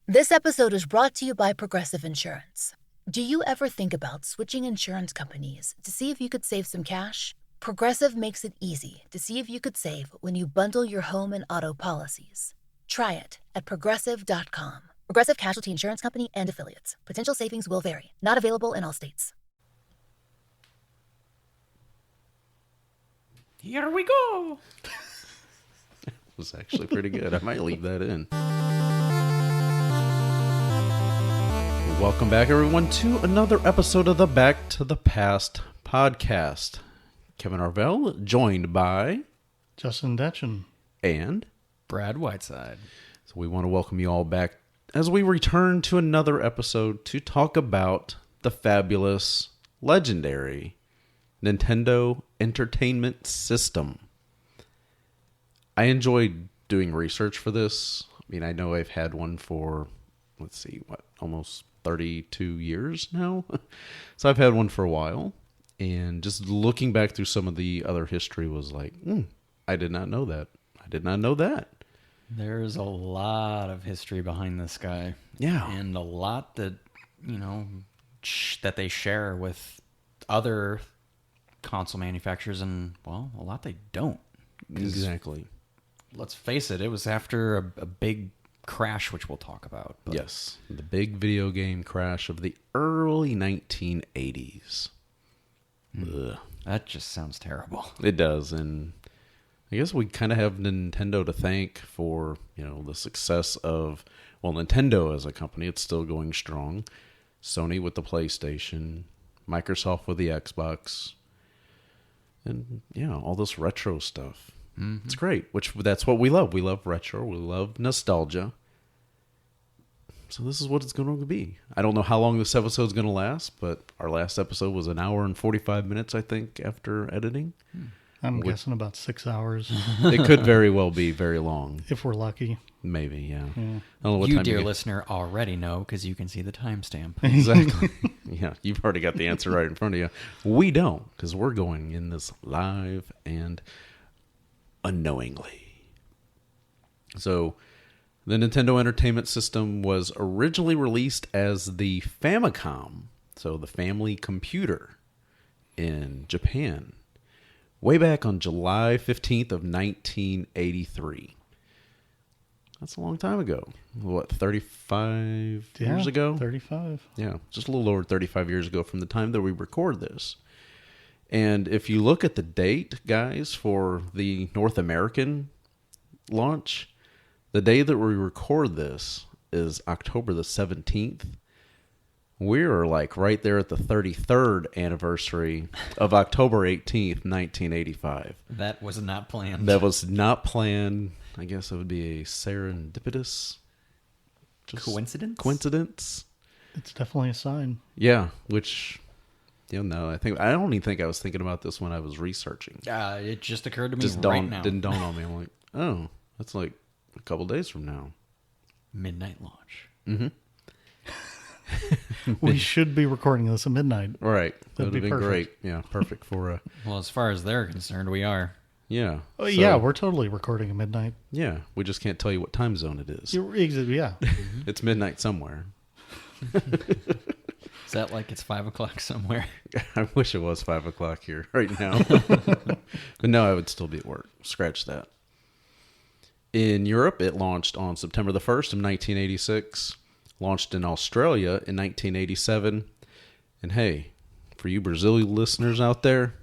This episode is brought to you by Progressive Insurance. Do you ever think about switching insurance companies to see if you could save some cash? Progressive makes it easy to see if you could save when you bundle your home and auto policies. Try it at progressive.com. Progressive Casualty Insurance Company and Affiliates. Potential savings will vary. Not available in all states. Here we go. It was actually pretty good. I might leave that in. Welcome back, everyone, to another episode of the Back to the Past podcast. Kevin Arvell, joined by Justin Detchen and Brad Whiteside. So we want to welcome you all back as we return to another episode to talk about the fabulous, legendary Nintendo Entertainment System. I enjoyed doing research for this. I mean, I know I've had one for, almost 32 years now. So I've had one for a while. And just looking back through some of the other history was like, I did not know that. I did not know that. There's a lot of history behind this guy. Yeah. And a lot that, that they share with other console manufacturers, and, well, a lot they don't. Exactly. Let's face it, it was after a big crash, which we'll talk about. But Yes. The big video game crash of the early 1980s. Ugh. that just sounds terrible. It does, and I guess we kind of have Nintendo to thank for, the success of, Nintendo as a company. It's still going strong. Sony with the PlayStation, Microsoft with the Xbox, and, all this retro stuff. Mm-hmm. It's great, that's what we love. We love retro. We love nostalgia. So this is what it's going to be. I don't know how long this episode is going to last, but our last episode was an hour and 45 minutes, I think, after editing. I'm guessing about 6 hours. It could very well be very long. If we're lucky. Maybe, yeah. Yeah. I don't know what You, time dear get- listener, already know because you can see the timestamp. Exactly. Yeah, you've already got the answer right in front of you. We don't, because we're going in this live and unknowingly. So, the Nintendo Entertainment System was originally released as the Famicom, so the family computer, in Japan, way back on July 15th of 1983. That's a long time ago. What, 35 years ago? 35. Yeah, just a little over 35 years ago from the time that we record this. And if you look at the date, guys, for the North American launch, the day that we record this is October the 17th. We're like right there at the 33rd anniversary of October 18th, 1985. That was not planned. That was not planned. I guess it would be a serendipitous coincidence. It's definitely a sign. Yeah, which, I don't even think I was thinking about this when I was researching. It just occurred to me Just right now. didn't dawn on me. I'm like, oh, that's like a couple days from now. Midnight launch. Mm-hmm. We should be recording this at midnight. Right. That would That'd have be been perfect. great. Yeah, perfect for Well, as far as they're concerned, we are. yeah. Oh, So, yeah, we're totally recording at midnight. yeah, we just can't tell you what time zone it is. Yeah. It's midnight somewhere. Is that like it's 5 o'clock somewhere? I wish it was 5 o'clock here right now. But no, I would still be at work. Scratch that. In Europe, it launched on September the 1st of 1986. Launched in Australia in 1987. And hey, for you Brazilian listeners out there,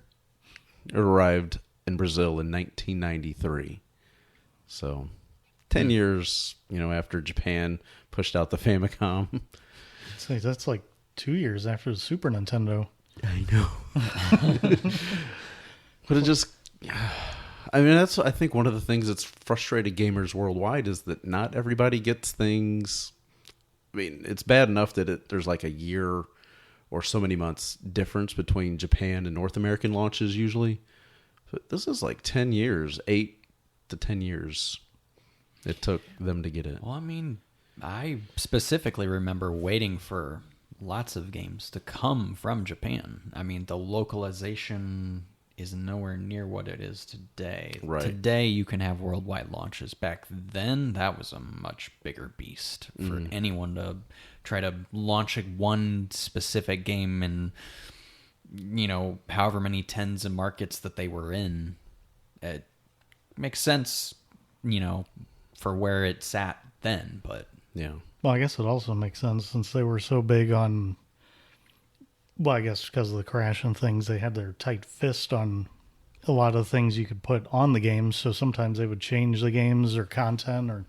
it arrived in Brazil in 1993. So, 10 years, after Japan pushed out the Famicom. So that's like 2 years after the Super Nintendo. I know. But it just, that's, I think, one of the things that's frustrated gamers worldwide is that not everybody gets things. I mean, it's bad enough that there's like a year or so many months difference between Japan and North American launches usually. But this is like 10 years, 8 to 10 years it took them to get it. Well, I specifically remember waiting for lots of games to come from Japan. The localization is nowhere near what it is today. Right. Today, you can have worldwide launches. Back then, that was a much bigger beast for anyone to try to launch one specific game in, however many tens of markets that they were in. It makes sense, for where it sat then, but... Yeah. Well, I guess it also makes sense since they were so big on, well, I guess because of the crash and things, they had their tight fist on a lot of things you could put on the games. So sometimes they would change the games or content or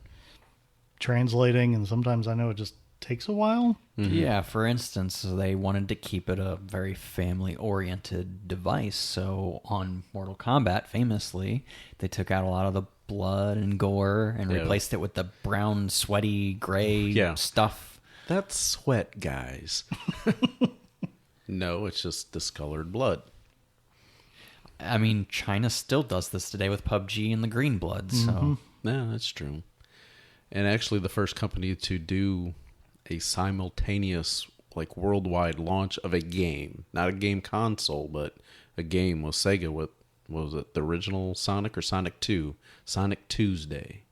translating, and sometimes I know it just takes a while. Yeah, for instance, they wanted to keep it a very family-oriented device. So on Mortal Kombat, famously, they took out a lot of the blood and gore and replaced it with the brown, sweaty, gray stuff. That's sweat, guys. No, it's just discolored blood. I mean, China still does this today with PUBG and the green blood. So Yeah, that's true. And actually, the first company to do a simultaneous, worldwide launch of a game, not a game console, but a game, was Sega with, what was it, the original Sonic or Sonic 2? Sonic Tuesday.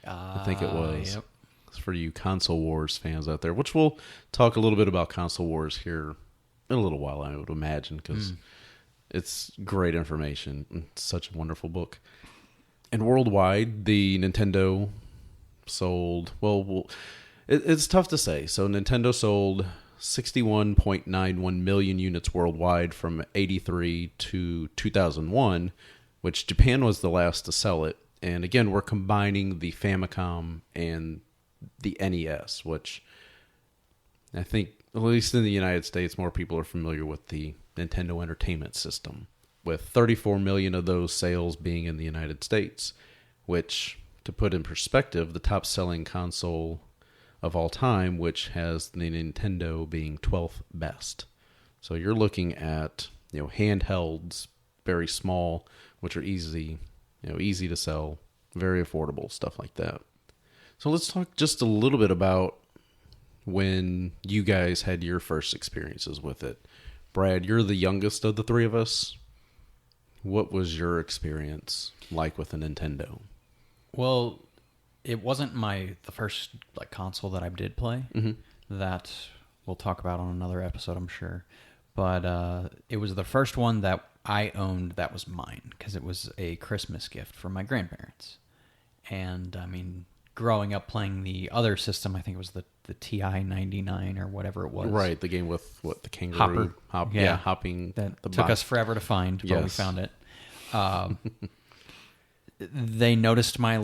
I think it was. Yep. It's for you console wars fans out there, which we'll talk a little bit about console wars here in a little while, I would imagine, because it's great information. It's such a wonderful book. And worldwide, the Nintendo sold, it's tough to say. So Nintendo sold 61.91 million units worldwide from 83 to 2001, which Japan was the last to sell it. And again, we're combining the Famicom and the NES, which I think, at least in the United States, more people are familiar with the Nintendo Entertainment System, with 34 million of those sales being in the United States, which, to put in perspective, the top-selling console of all time, which has the Nintendo being 12th best. So you're looking at, handhelds, very small, which are easy to sell, very affordable, stuff like that. So let's talk just a little bit about when you guys had your first experiences with it. Brad, you're the youngest of the three of us. What was your experience like with a Nintendo? Well, it wasn't the first console that I did play. That we'll talk about on another episode, I'm sure. But it was the first one that I owned that was mine, because it was a Christmas gift from my grandparents. And I mean, growing up playing the other system, I think it was the TI-99 or whatever it was. Right, the game with the kangaroo hopping. That took us forever to find, but we found it. They noticed my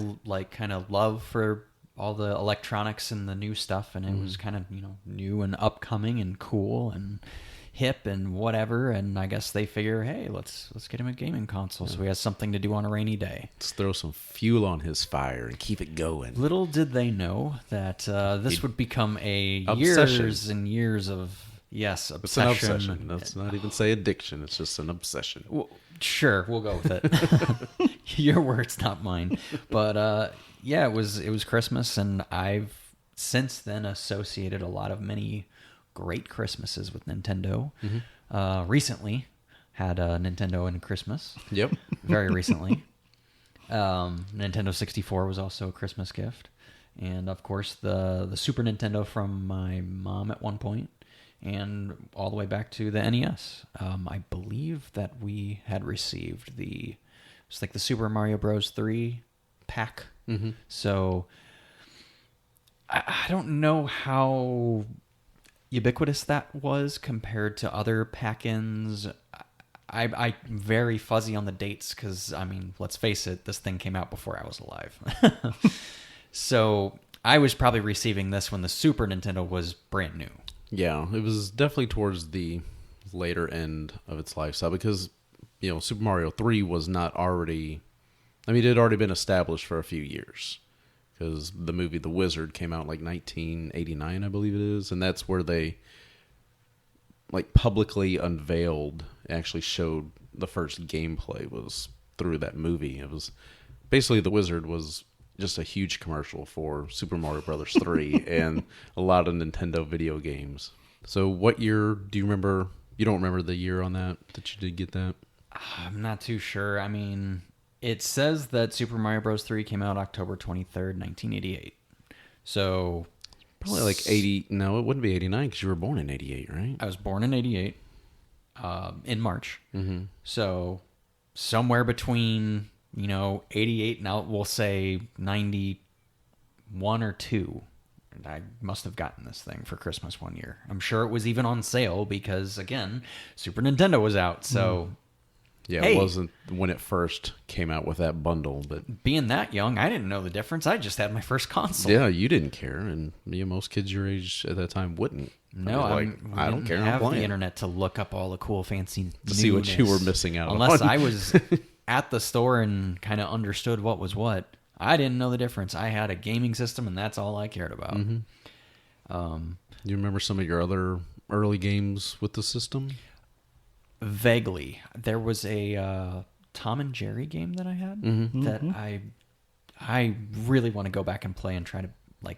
kind of love for all the electronics and the new stuff, and it was kind of new and upcoming and cool and hip and whatever. And I guess they figure, hey, let's get him a gaming console so he has something to do on a rainy day. Let's throw some fuel on his fire and keep it going. Little did they know that this would become a obsession. Years and years of obsession. It's an obsession. Let's not even say addiction. It's just an obsession. Well, sure, we'll go with it. Your words, not mine. But it was Christmas, and I've since then associated many great Christmases with Nintendo. Recently had a Nintendo in Christmas. Yep. Very recently. Nintendo 64 was also a Christmas gift. And of course the Super Nintendo from my mom at one point, and all the way back to the NES. I believe that we had received the Super Mario Bros. 3 pack. So I don't know how ubiquitous that was compared to other pack-ins. I'm very fuzzy on the dates because, I mean, let's face it, this thing came out before I was alive. So I was probably receiving this when the Super Nintendo was brand new. Yeah, it was definitely towards the later end of its lifestyle because, Super Mario 3 was not already... I mean, it had already been established for a few years because the movie The Wizard came out in 1989, I believe it is, and that's where they publicly unveiled, actually showed the first gameplay was through that movie. It was basically The Wizard was just a huge commercial for Super Mario Brothers 3 and a lot of Nintendo video games. So what year do you remember? You don't remember the year on that you did get that? I'm not too sure. I mean, it says that Super Mario Bros. 3 came out October 23rd, 1988. So Probably like 80. No, it wouldn't be 89 because you were born in 88, right? I was born in 88 in March. So somewhere between, 88 and we'll say 91 or 2. And I must have gotten this thing for Christmas one year. I'm sure it was even on sale because, again, Super Nintendo was out. So Yeah, Hey. it wasn't when it first came out with that bundle, but being that young, I didn't know the difference. I just had my first console. yeah, you didn't care, and most kids your age at that time wouldn't. No, Like, we I don't didn't care. I'm have the playing. internet to look up all the cool, fancy To see what you newness. were missing out Unless on. I was at the store and kind of understood what was what. I didn't know the difference. I had a gaming system, and that's all I cared about. You remember some of your other early games with the system? Vaguely, there was a Tom and Jerry game that I had that I really want to go back and play and try to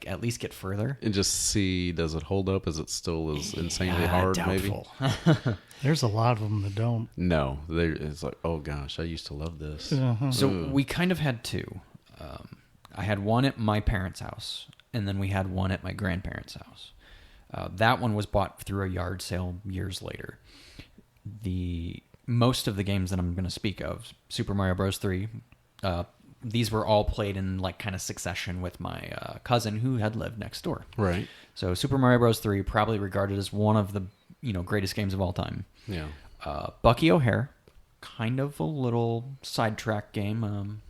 at least get further. And just see, does it hold up? Is it still as insanely Yeah, hard? doubtful. Maybe. There's a lot of them that don't. No, it's like, oh gosh, I used to love this. So we kind of had two. I had one at my parents' house, and then we had one at my grandparents' house. That one was bought through a yard sale years later. Most of the games that I'm going to speak of, Super Mario Bros. 3, these were all played in kind of succession with my cousin who had lived next door. Right. So Super Mario Bros. 3 probably regarded as one of the greatest games of all time. Yeah. Bucky O'Hare, kind of a little sidetrack game.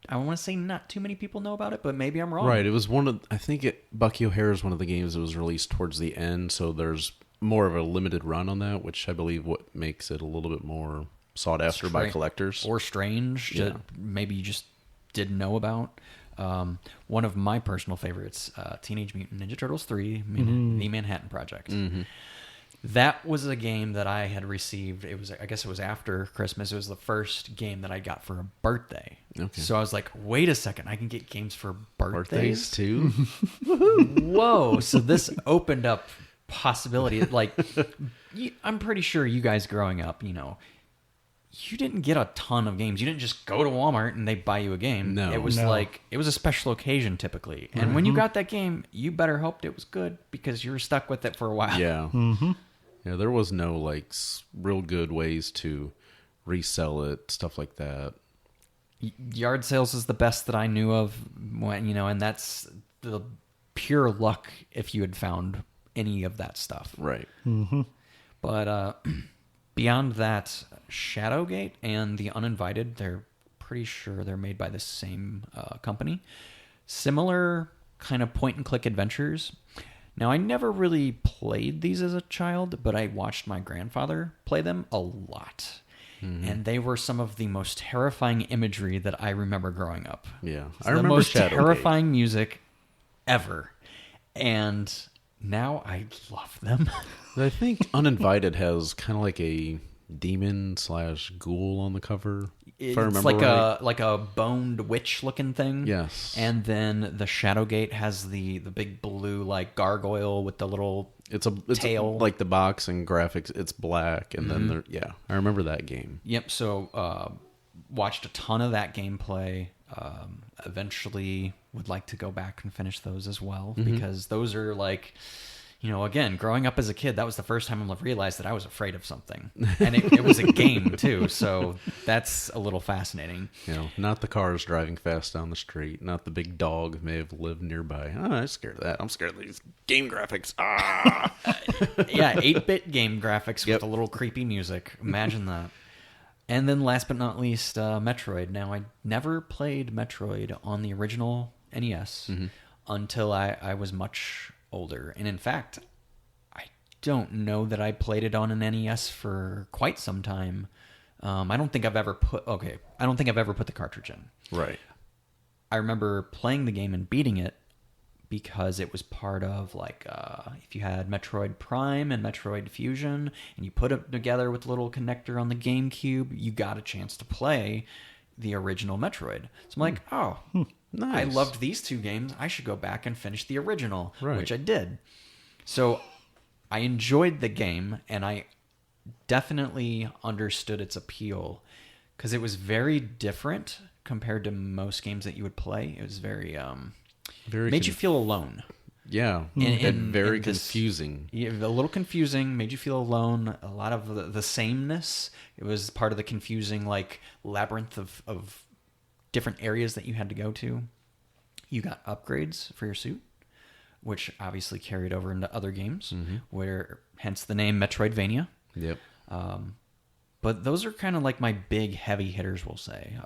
I want to say not too many people know about it, but maybe I'm wrong. Right. It was Bucky O'Hare is one of the games that was released towards the end, so there's more of a limited run on that, which I believe what makes it a little bit more sought after by collectors. Or strange that maybe you just didn't know about. One of my personal favorites, Teenage Mutant Ninja Turtles 3, The Manhattan Project. That was a game that I had received. I guess it was after Christmas. It was the first game that I got for a birthday. Okay. So I was like, wait a second, I can get games for birthdays? too. Whoa. So this opened up possibility. I'm pretty sure you guys growing up, you didn't get a ton of games. You didn't just go to Walmart and they buy you a game. No. It was it was a special occasion typically. And when you got that game, you better hoped it was good because you were stuck with it for a while. Yeah. Yeah, there was no real good ways to resell it, stuff like that. Yard sales is the best that I knew of when, and that's the pure luck if you had found any of that stuff. Right. But beyond that, Shadowgate and The Uninvited, they're pretty sure they're made by the same company. Similar kind of point-and-click adventures. Now, I never really played these as a child, but I watched my grandfather play them a lot. And they were some of the most terrifying imagery that I remember growing up. Yeah. I remember the most terrifying music ever. And now I love them. I think Uninvited has kind of like a demon/ghoul on the cover. If I It's remember right. like a boned witch looking thing. Yes. And then the Shadowgate has the big blue gargoyle with the little It's tail. like the box and graphics. It's black, and then I remember that game. Yep. So watched a ton of that gameplay. Eventually would like to go back and finish those as well because those are again, growing up as a kid, that was the first time I realized that I was afraid of something. And it was a game, too. So that's a little fascinating. Not the cars driving fast down the street, not the big dog may have lived nearby. Oh, I'm scared of that. I'm scared of these game graphics. Ah! Yeah, 8-bit game graphics with a little creepy music. Imagine that. And then last but not least, Metroid. Now, I never played Metroid on the original NES until I was much older. And in fact, I don't know that I played it on an NES for quite some time. I don't think I've ever put the cartridge in. Right. I remember playing the game and beating it because it was part of if you had Metroid Prime and Metroid Fusion and you put it together with a little connector on the GameCube, you got a chance to play the original Metroid. So I'm like, Nice. I loved these two games. I should go back and finish the original, Right. which I did. So I enjoyed the game, and I definitely understood its appeal because it was very different compared to most games that you would play. It was very Very made you feel alone. Yeah, In very in this- confusing. Yeah, a little confusing, made you feel alone. A lot of the sameness. It was part of the confusing like labyrinth of different areas that you had to go to. You got upgrades for your suit, which obviously carried over into other games, where hence the name Metroidvania. Yep. But those are kind of like my big heavy hitters, we'll say.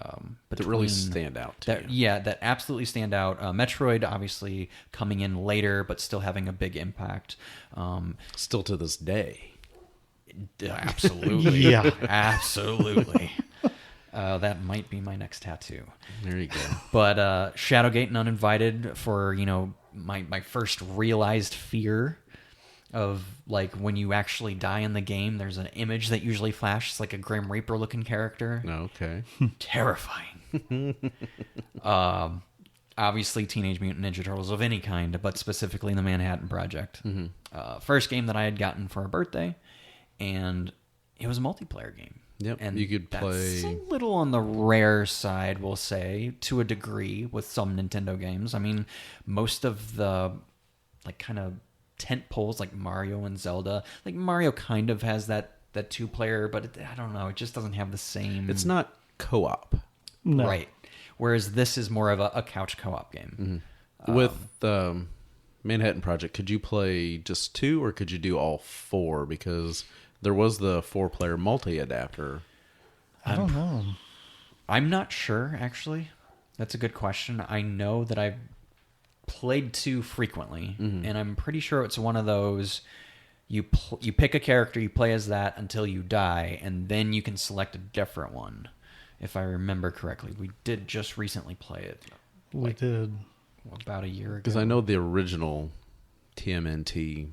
That really between- stand out to that, you. yeah, that absolutely stand out. Metroid, obviously, coming in later, but still having a big impact. Still to this day. Absolutely. Yeah. Absolutely. That might be my next tattoo. There you go. But Shadowgate and Uninvited for, my first realized fear of like when you actually die in the game, there's an image that usually flashes like a Grim Reaper looking character. Okay. Terrifying. Obviously, Teenage Mutant Ninja Turtles of any kind, but specifically the Manhattan Project. First game that I had gotten for a birthday, and it was a multiplayer game. Yep, And you could that's play- a little on the rare side, we'll say, to a degree with some Nintendo games. I mean, most of the like kind of tent poles like Mario and Zelda, like Mario kind of has that 2-player, but I don't know, it just doesn't have the same. It's not co-op. No. Right. Whereas this is more of a couch co-op game. With Manhattan Project, could you play just 2 or could you do all 4? Because there was the 4-player multi-adapter. I don't know. I'm not sure, actually. That's a good question. I know that I've played 2 frequently, and I'm pretty sure it's one of those you pick a character, you play as that until you die, and then you can select a different one, if I remember correctly. We did just recently play it We did. about a year ago. Because I know the original TMNT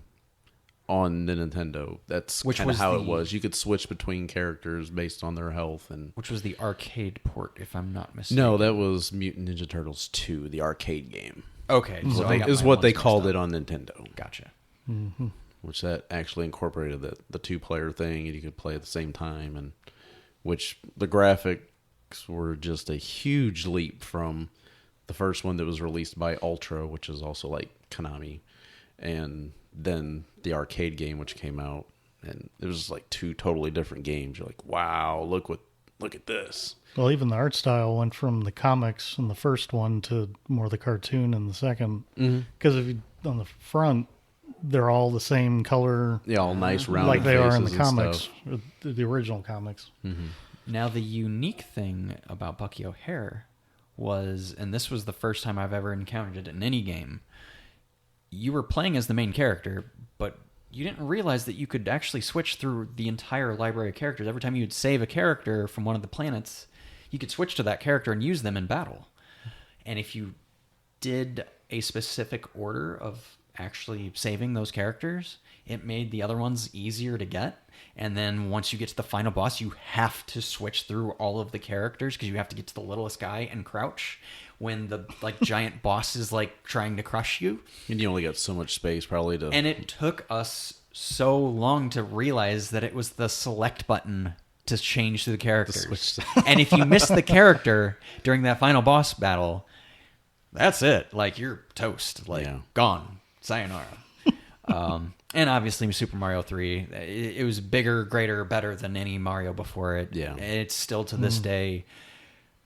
on the Nintendo, that's Which kind of was how the- it was. You could switch between characters based on their health. And Which was the arcade port, if I'm not mistaken. no, that was Mutant Ninja Turtles 2, the arcade game. Okay. Is so what I they, got is my what they ones mixed called up. it on Nintendo. Gotcha. Which that actually incorporated the 2-player thing, and you could play at the same time, and which the graphics were just a huge leap from the first one that was released by Ultra, which is also like Konami, and then the arcade game which came out, and it was like 2 totally different games. You're like, wow, look at this. Well, even the art style went from the comics in the first one to more the cartoon in the second. Because if you on the front, they're all the same color, Yeah, all nice round like they are in the faces and comics, stuff. or the original comics. Now, the unique thing about Bucky O'Hare was, and this was the first time I've ever encountered it in any game, you were playing as the main character, but you didn't realize that you could actually switch through the entire library of characters. Every time you'd save a character from one of the planets, you could switch to that character and use them in battle. And if you did a specific order of actually saving those characters, it made the other ones easier to get. And then once you get to the final boss, you have to switch through all of the characters because you have to get to the littlest guy and crouch when the like giant boss is like trying to crush you. And you only got so much space probably to... And it took us so long to realize that it was the select button to change through the characters. switch And if you miss the character during that final boss battle, that's it. Like, you're toast. Like, Yeah. gone. Sayonara. And obviously, Super Mario 3, it was bigger, greater, better than any Mario before it. Yeah. It's still to this day,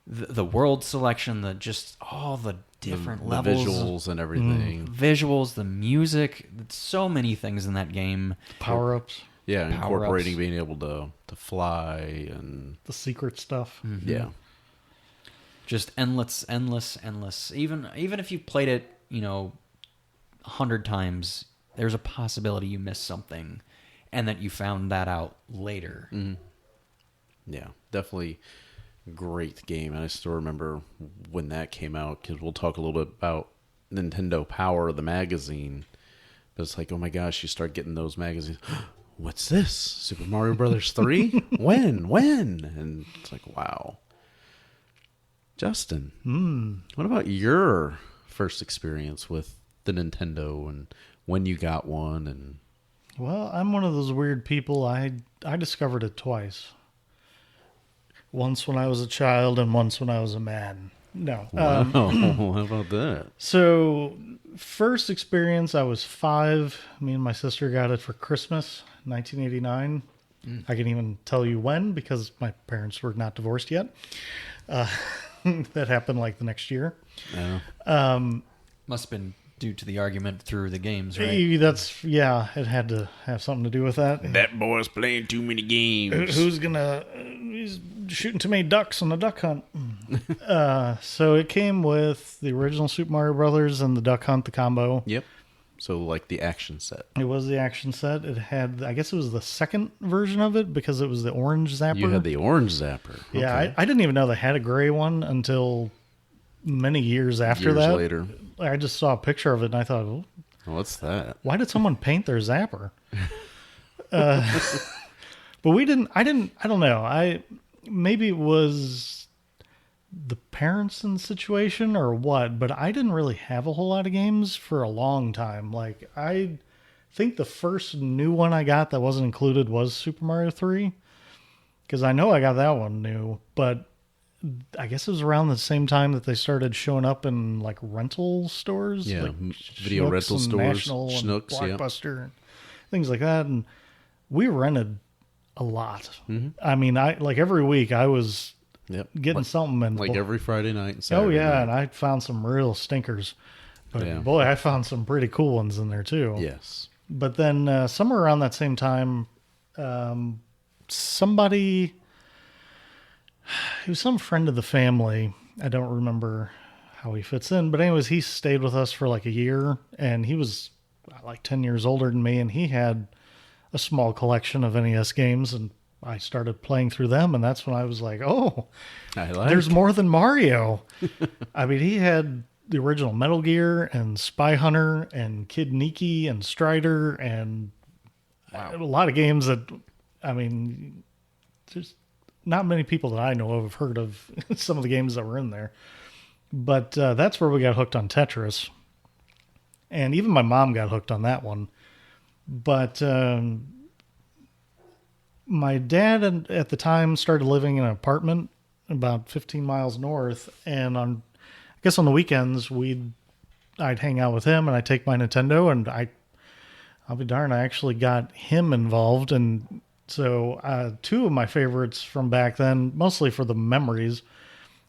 the world selection, just all the different the levels. visuals and everything. Visuals, the music, so many things in that game. Power ups, Yeah, Power-ups. incorporating being able to fly and the secret stuff. yeah. Just endless. Even if you played it, 100 times, there's a possibility you missed something and that you found that out later. Yeah, definitely great game. And I still remember when that came out, because we'll talk a little bit about Nintendo Power, the magazine. But it's like, oh my gosh, you start getting those magazines. What's this? Super Mario Brothers 3? When? And it's like, wow. Justin, what about your first experience with the Nintendo and when you got one? And Well, I'm one of those weird people. I discovered it twice. Once when I was a child and once when I was a man. No. Wow, how about that? So, first experience, I was 5. Me and my sister got it for Christmas, 1989. I can even tell you when because my parents were not divorced yet. That happened like the next year. Yeah. Must have been due to the argument through the games, right? It had to have something to do with that. That boy's playing too many games. He's shooting too many ducks on a duck hunt. So it came with the original Super Mario Brothers and the Duck Hunt, the combo. Yep. So like the action set. It was the action set. It had, I guess it was the second version of it because it was the orange zapper. You had the orange zapper. Yeah, Okay. I didn't even know they had a gray one until many years after Years that. later. I just saw a picture of it and I thought, well, What's that? why did someone paint their zapper? But we didn't, I don't know. Maybe it was the parents in the situation or what, but I didn't really have a whole lot of games for a long time. Like, I think the first new one I got that wasn't included was Super Mario 3. Because I know I got that one new, but I guess it was around the same time that they started showing up in like rental stores. Yeah, like video Schnucks rental and stores, National and Schnucks, yeah. Blockbuster, things like that. And we rented a lot. Mm-hmm. I mean, I like every week I was Yep. getting something. And Like every Friday night and Saturday oh yeah, night. and I found some real stinkers. But Yeah. boy, I found some pretty cool ones in there too. Yes. But then somewhere around that same time, somebody, it was some friend of the family. I don't remember how he fits in, but anyways, he stayed with us for like a year, and he was like 10 years older than me, and he had a small collection of NES games, and I started playing through them, and that's when I was like, oh, I like there's more than Mario. I mean, he had the original Metal Gear and Spy Hunter and Kid Niki and Strider and a lot of games that, I mean, there's not many people that I know of have heard of some of the games that were in there. But that's where we got hooked on Tetris. And even my mom got hooked on that one. But my dad at the time started living in an apartment about 15 miles north. And I guess on the weekends, I'd hang out with him and I'd take my Nintendo, and I'll be darned, I actually got him involved. And so two of my favorites from back then, mostly for the memories,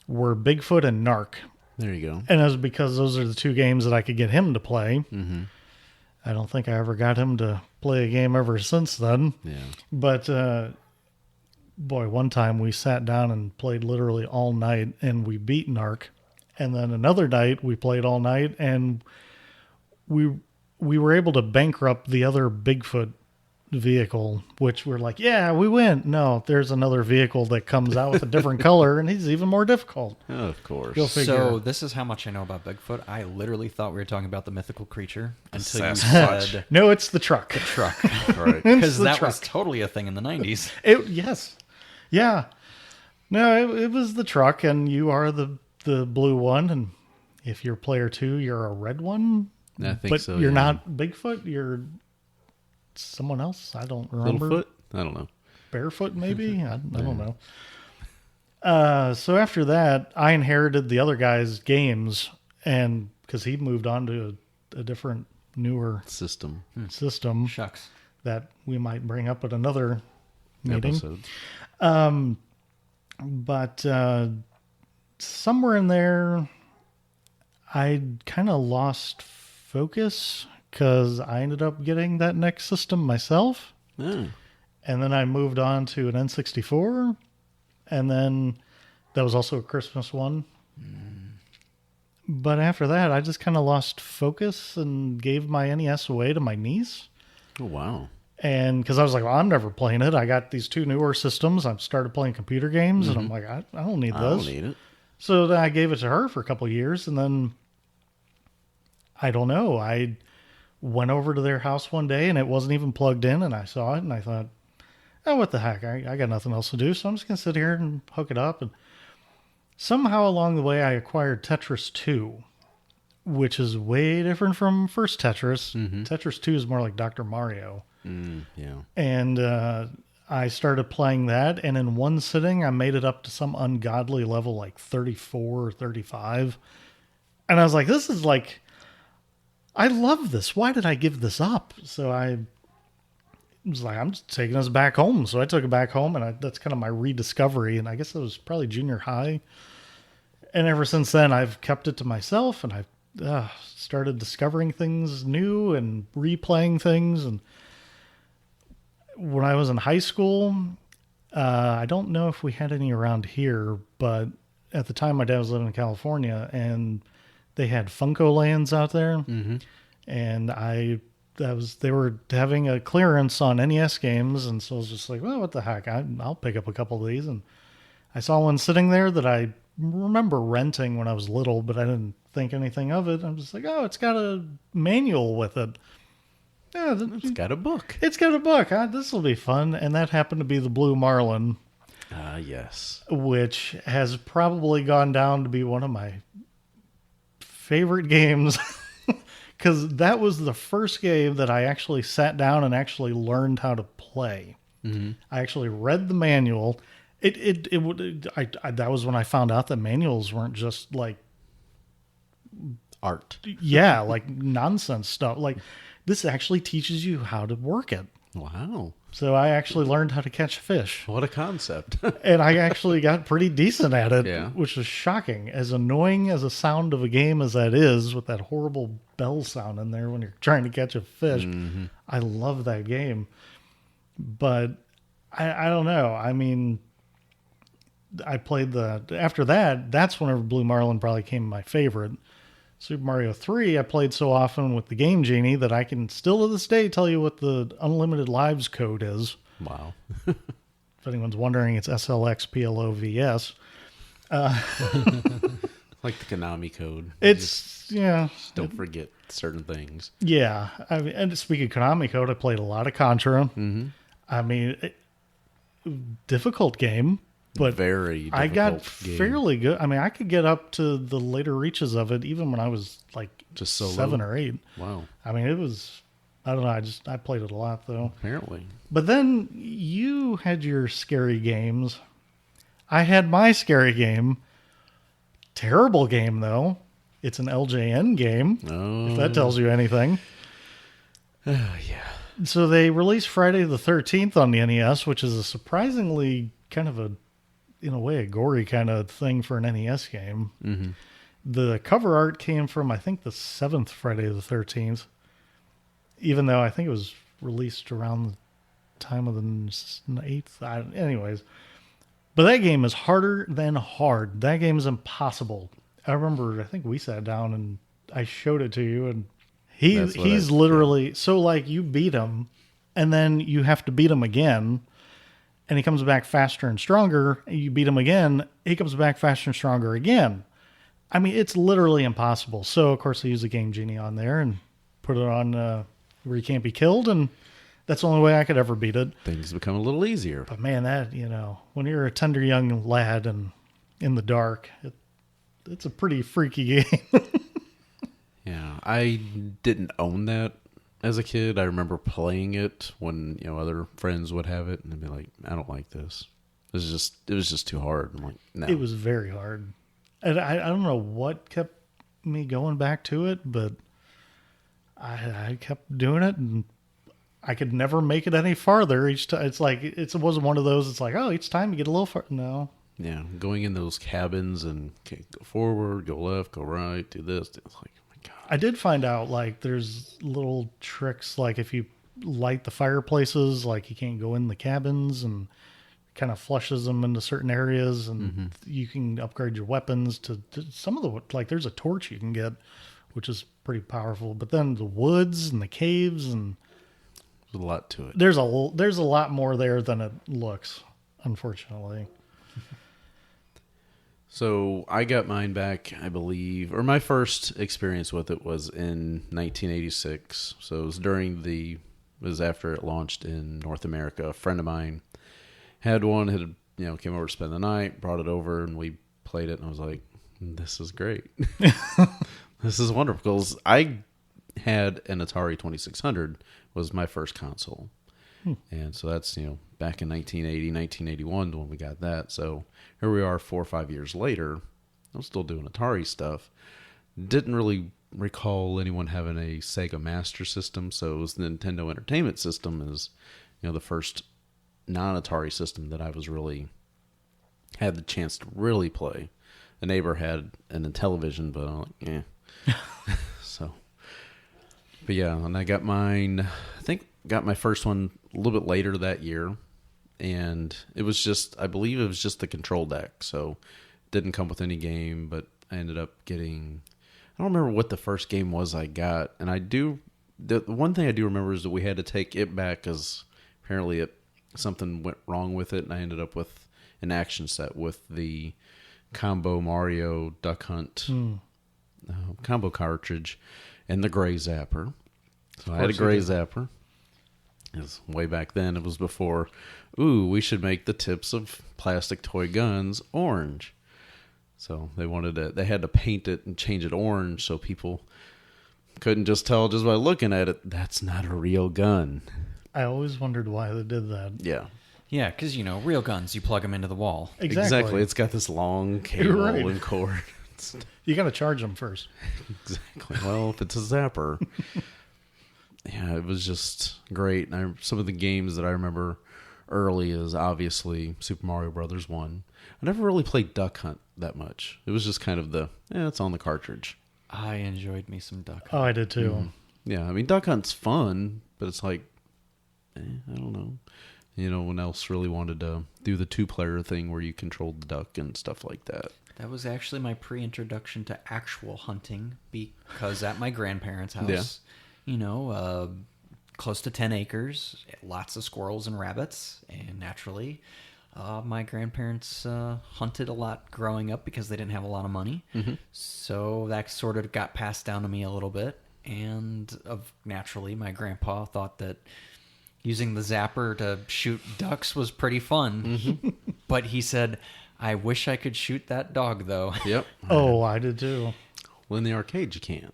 were Bigfoot and Narc. There you go. And it was because those are the two games that I could get him to play. Mm-hmm. I don't think I ever got him to play a game ever since then. Yeah. But, boy, one time we sat down and played literally all night, and we beat Narc. And then another night we played all night, and we were able to bankrupt the other Bigfoot vehicle, which we're like, yeah, we win. No, there's another vehicle that comes out with a different color, and he's even more difficult. Oh, of course. Go figure. So this is how much I know about Bigfoot. I literally thought we were talking about the mythical creature until you Sasquatch. said No, it's the truck. truck, Right. because the that truck. was totally a thing in the 90s. Yes. Yeah. No, it was the truck, and you are the blue one, and if you're player 2, you're a red one. I think but so. you're yeah. not Bigfoot. You're someone else. I don't remember. Littlefoot? I don't know. Barefoot, maybe. I don't know. So after that, I inherited the other guy's games, and because he moved on to a different, newer System. system Shucks. that we might bring up at another meeting. Episodes. But somewhere in there, I kind of lost focus because I ended up getting that next system myself. Oh. And then I moved on to an N64. And then that was also a Christmas one. But after that, I just kind of lost focus and gave my NES away to my niece. Oh, wow. And because I was like, well, I'm never playing it. I got these two newer systems. I've started playing computer games. And I'm like, I don't need I those. don't need it. So then I gave it to her for a couple of years, and then I don't know. I went over to their house one day, and it wasn't even plugged in, and I saw it, and I thought, oh, what the heck? I got nothing else to do, so I'm just going to sit here and hook it up. And somehow along the way, I acquired Tetris 2, which is way different from first Tetris. Tetris 2 is more like Dr. Mario. Yeah. And I started playing that, and in one sitting, I made it up to some ungodly level, like 34 or 35. And I was like, this is like, I love this. Why did I give this up? So I was like, I'm just taking this back home. So I took it back home, and that's kind of my rediscovery. And I guess it was probably junior high. And ever since then, I've kept it to myself, and I've started discovering things new and replaying things. And when I was in high school, I don't know if we had any around here, but at the time my dad was living in California, and they had Funko Lands out there. Mm-hmm. And they were having a clearance on NES games, and so I was just like, well, what the heck? I'll pick up a couple of these. And I saw one sitting there that I remember renting when I was little, but I didn't think anything of it. I'm just like, oh, it's got a manual with it. Yeah, It's got a book. It's got a book. This will be fun. And that happened to be the Blue Marlin, Yes. which has probably gone down to be one of my favorite games. Because that was the first game that I actually sat down and actually learned how to play. Mm-hmm. I actually read the manual. That was when I found out that manuals weren't just like Art. yeah, like nonsense stuff. Like this actually teaches you how to work it. Wow. So I actually learned how to catch fish. What a concept. And I actually got pretty decent at it, Yeah. which was shocking. As annoying as a sound of a game as that is, with that horrible bell sound in there when you're trying to catch a fish, I love that game. But I don't know. I mean, I played after that, that's whenever Blue Marlin probably became my favorite. Super Mario 3, I played so often with the Game Genie that I can still to this day tell you what the Unlimited Lives code is. Wow. If anyone's wondering, it's SLXPLOVS. Like the Konami code. It's, yeah. Just don't forget certain things. Yeah. I mean, and speaking of Konami code, I played a lot of Contra. Mm-hmm. I mean, difficult game. But Very difficult I got game. fairly good. I mean, I could get up to the later reaches of it, even when I was like Just solo? 7 or 8. Wow. I mean, it was, I don't know. I played it a lot though. Apparently. But then you had your scary games. I had my scary game. Terrible game though. It's an LJN game. Oh. If that tells you anything. Yeah. So they released Friday the 13th on the NES, which is a surprisingly kind of in a way, a gory kind of thing for an NES game. Mm-hmm. The cover art came from, I think, the 7th Friday the 13th, even though I think it was released around the time of the 8th. Anyways, but that game is harder than hard. That game is impossible. I remember, I think we sat down and I showed it to you, and he's literally, so like you beat him, and then you have to beat him again, and he comes back faster and stronger. You beat him again, he comes back faster and stronger again. I mean, it's literally impossible. So, of course, I use the Game Genie on there and put it on where you can't be killed, and that's the only way I could ever beat it. Things become a little easier. But man, that, when you're a tender young lad and in the dark, it's a pretty freaky game. Yeah, I didn't own that as a kid. I remember playing it when other friends would have it, and they'd be like, "I don't like this. It was just too hard." I'm like, "No." It was very hard, and I don't know what kept me going back to it, but I kept doing it, and I could never make it any farther. Each time, it's like it wasn't one of those. It's like, oh, each time you get a little far. No. Yeah, going in those cabins and go forward, go left, go right, do this. It's like, oh my god. I did find out like there's little tricks, like if you light the fireplaces, like you can't go in the cabins, and kind of flushes them into certain areas, and you can upgrade your weapons to some of the, like there's a torch you can get, which is pretty powerful. But then the woods and the caves, and There's a lot to it. there's a lot more there than it looks, unfortunately. So I got mine back, I believe, or my first experience with it was in 1986. So it was after it launched in North America. A friend of mine had one, came over to spend the night, brought it over, and we played it, and I was like, this is great. This is wonderful. 'Cause I had an Atari 2600 was my first console. And so that's, back in 1980, 1981 when we got that. So here we are 4 or 5 years later. I'm still doing Atari stuff. Didn't really recall anyone having a Sega Master System. So it was the Nintendo Entertainment System is, the first non-Atari system that I was really had the chance to really play. A neighbor had an Intellivision, but I'm like, So, but yeah, and I got mine, I think got my first one a little bit later that year. And it was just, I believe it was just the control deck. So it didn't come with any game, but I ended up getting, I don't remember what the first game was I got. And the one thing I do remember is that we had to take it back because apparently something went wrong with it. And I ended up with an action set with the Combo Mario Duck Hunt combo cartridge and the Gray Zapper. So I had a Gray Zapper. It was way back then. It was before, we should make the tips of plastic toy guns orange. So they had to paint it and change it orange so people couldn't just tell just by looking at it, that's not a real gun. I always wondered why they did that. Yeah. Yeah, because, real guns, you plug them into the wall. Exactly. It's got this long cable and cord. You got to charge them first. Exactly. Well, if it's a zapper. Yeah, it was just great. And some of the games that I remember early is obviously Super Mario Brothers 1. I never really played Duck Hunt that much. It was just kind of it's on the cartridge. I enjoyed me some Duck Hunt. Oh, I did too. Yeah, I mean, Duck Hunt's fun, but it's like, I don't know. No one else really wanted to do the 2-player thing where you controlled the duck and stuff like that. That was actually my pre-introduction to actual hunting because at my grandparents' house, close to 10 acres, lots of squirrels and rabbits, and naturally, my grandparents hunted a lot growing up because they didn't have a lot of money. Mm-hmm. So that sort of got passed down to me a little bit, and naturally, my grandpa thought that using the zapper to shoot ducks was pretty fun. Mm-hmm. But he said, I wish I could shoot that dog, though. Yep. Oh, I did too. Well, in the arcade, you can.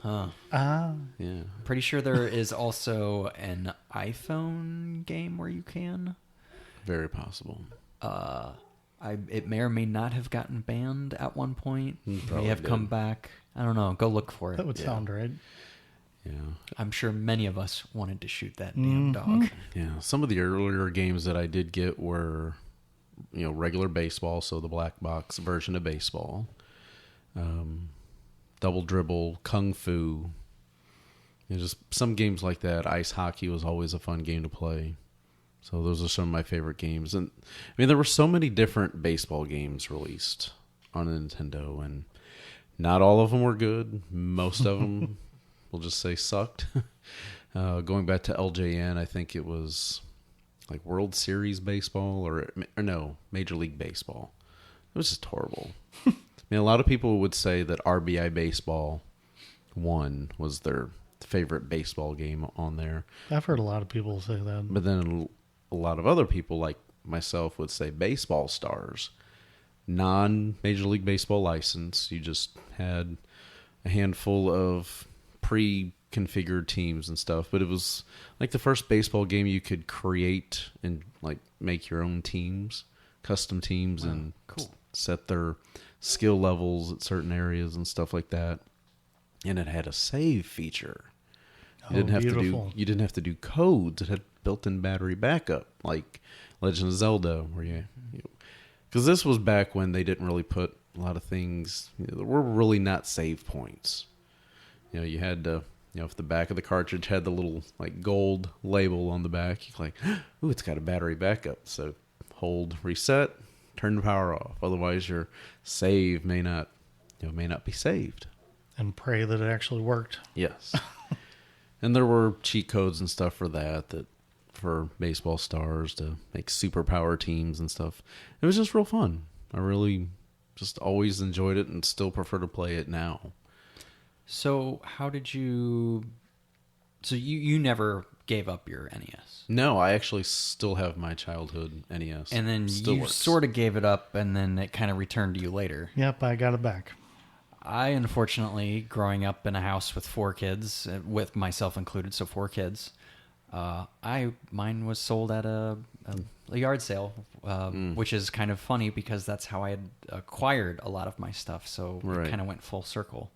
Huh. Yeah. Pretty sure there is also an iPhone game where you can. Very possible. It may or may not have gotten banned at one point. May have come back. I don't know. Go look for it. That would sound right. Yeah. I'm sure many of us wanted to shoot that damn dog. Yeah. Some of the earlier games that I did get were, regular baseball, so the black box version of baseball. Double Dribble, Kung Fu. Just some games like that. Ice hockey was always a fun game to play. So those are some of my favorite games. And there were so many different baseball games released on Nintendo, and not all of them were good. Most of them, we'll just say, sucked. Going back to LJN, I think it was like World Series Baseball or no, Major League Baseball. It was just horrible. A lot of people would say that RBI Baseball 1 was their favorite baseball game on there. I've heard a lot of people say that. But then a lot of other people, like myself, would say Baseball Stars. Non-Major League Baseball license. You just had a handful of pre-configured teams and stuff. But it was like the first baseball game you could create and like make your own teams, custom teams, and set their skill levels at certain areas and stuff like that. And it had a save feature. You didn't have to do codes. It had built-in battery backup, like Legend of Zelda, where because this was back when they didn't really put a lot of things. There were really not save points. You had to, if the back of the cartridge had the little like gold label on the back, you're like, ooh, it's got a battery backup. So hold reset, turn the power off. Otherwise, your save may not be saved. And pray that it actually worked. Yes. And there were cheat codes and stuff for that for Baseball Stars to make superpower teams and stuff. It was just real fun. I really just always enjoyed it and still prefer to play it now. So how did you... So you never gave up your NES? No, I actually still have my childhood NES. And then still you works. sort of gave it up, and then it kind of returned to you later. Yep, I got it back. I unfortunately, growing up in a house with 4 kids, with myself included, so 4 kids, mine was sold at a yard sale, which is kind of funny because that's how I had acquired a lot of my stuff. So Right. it kind of went full circle.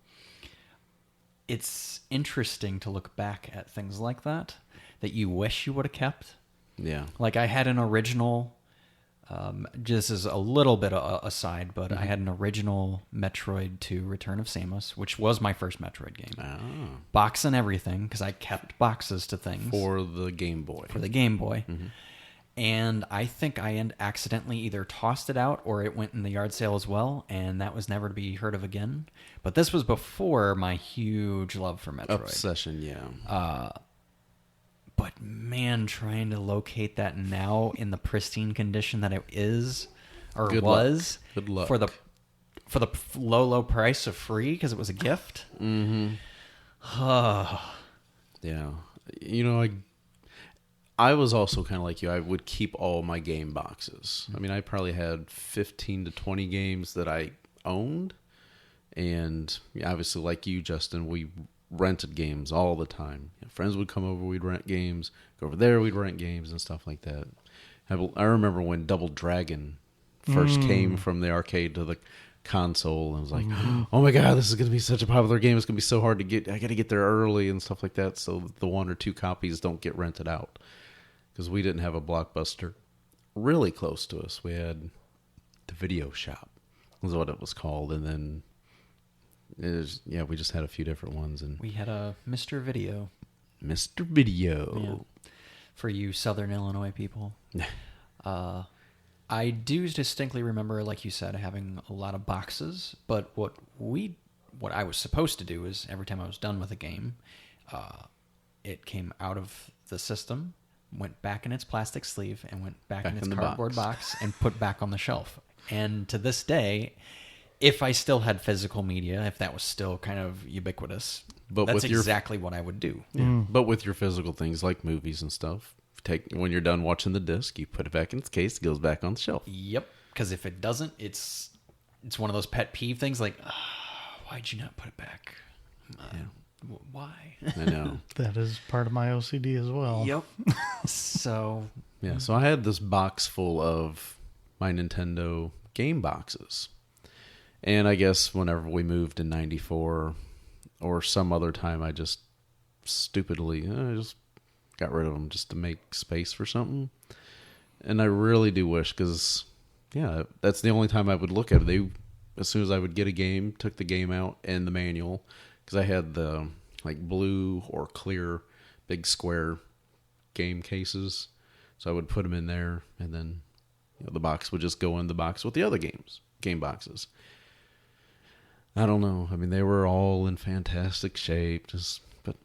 It's interesting to look back at things like that you wish you would have kept. Yeah. Like I had an original, this is a little bit aside, but I had an original Metroid 2 Return of Samus, which was my first Metroid game. Ah. Box and everything, because I kept boxes to things. For the Game Boy. For the Game Boy. And I think I accidentally either tossed it out or it went in the yard sale as well, and that was never to be heard of again. But this was before my huge love for Metroid. Obsession, yeah. But man, trying to locate that now in the pristine condition that it is or Good was luck. Good luck. for the low price of free because it was a gift. Yeah. You know, I was also kind of like you. I would keep all my game boxes. I mean, I probably had 15 to 20 games that I owned. And obviously, like you, Justin, we rented games all the time. You know, friends would come over, we'd rent games. Go over there, we'd rent games and stuff like that. I remember when Double Dragon first came from the arcade to the console, and I was like, oh my god, this is going to be such a popular game. It's going to be so hard to get. I got to get there early and stuff like that, so the 1 or 2 copies don't get rented out. Because we didn't have a Blockbuster really close to us. We had the Video Shop, was what it was called, and then we just had a few different ones. And We had a Mr. Video. Mr. Video. Yeah. For you Southern Illinois people. I do distinctly remember, like you said, having a lot of boxes, but what I was supposed to do is every time I was done with a game, it came out of the system, went back in its plastic sleeve, and went back in its in the cardboard box. box and put back on the shelf. And to this day, if I still had physical media, if that was still kind of ubiquitous, But that's with your- exactly what I would do. Yeah. But with your physical things like movies and stuff, when you're done watching the disc, you put it back in its case, it goes back on the shelf. Yep, because if it doesn't, it's one of those pet peeve things like, why'd you not put it back? Why? I know. That is part of my OCD as well. Yep. So Yeah, so I had this box full of my Nintendo game boxes. And I guess whenever we moved in 94 or some other time, I just stupidly I just got rid of them just to make space for something. And I really do wish, because, yeah, that's the only time I would look at it. As soon as I would get a game, took the game out and the manual, because I had the like blue or clear big square game cases. So I would put them in there, and then the box would just go in the box with the other game boxes. I don't know. I mean, they were all in fantastic shape, but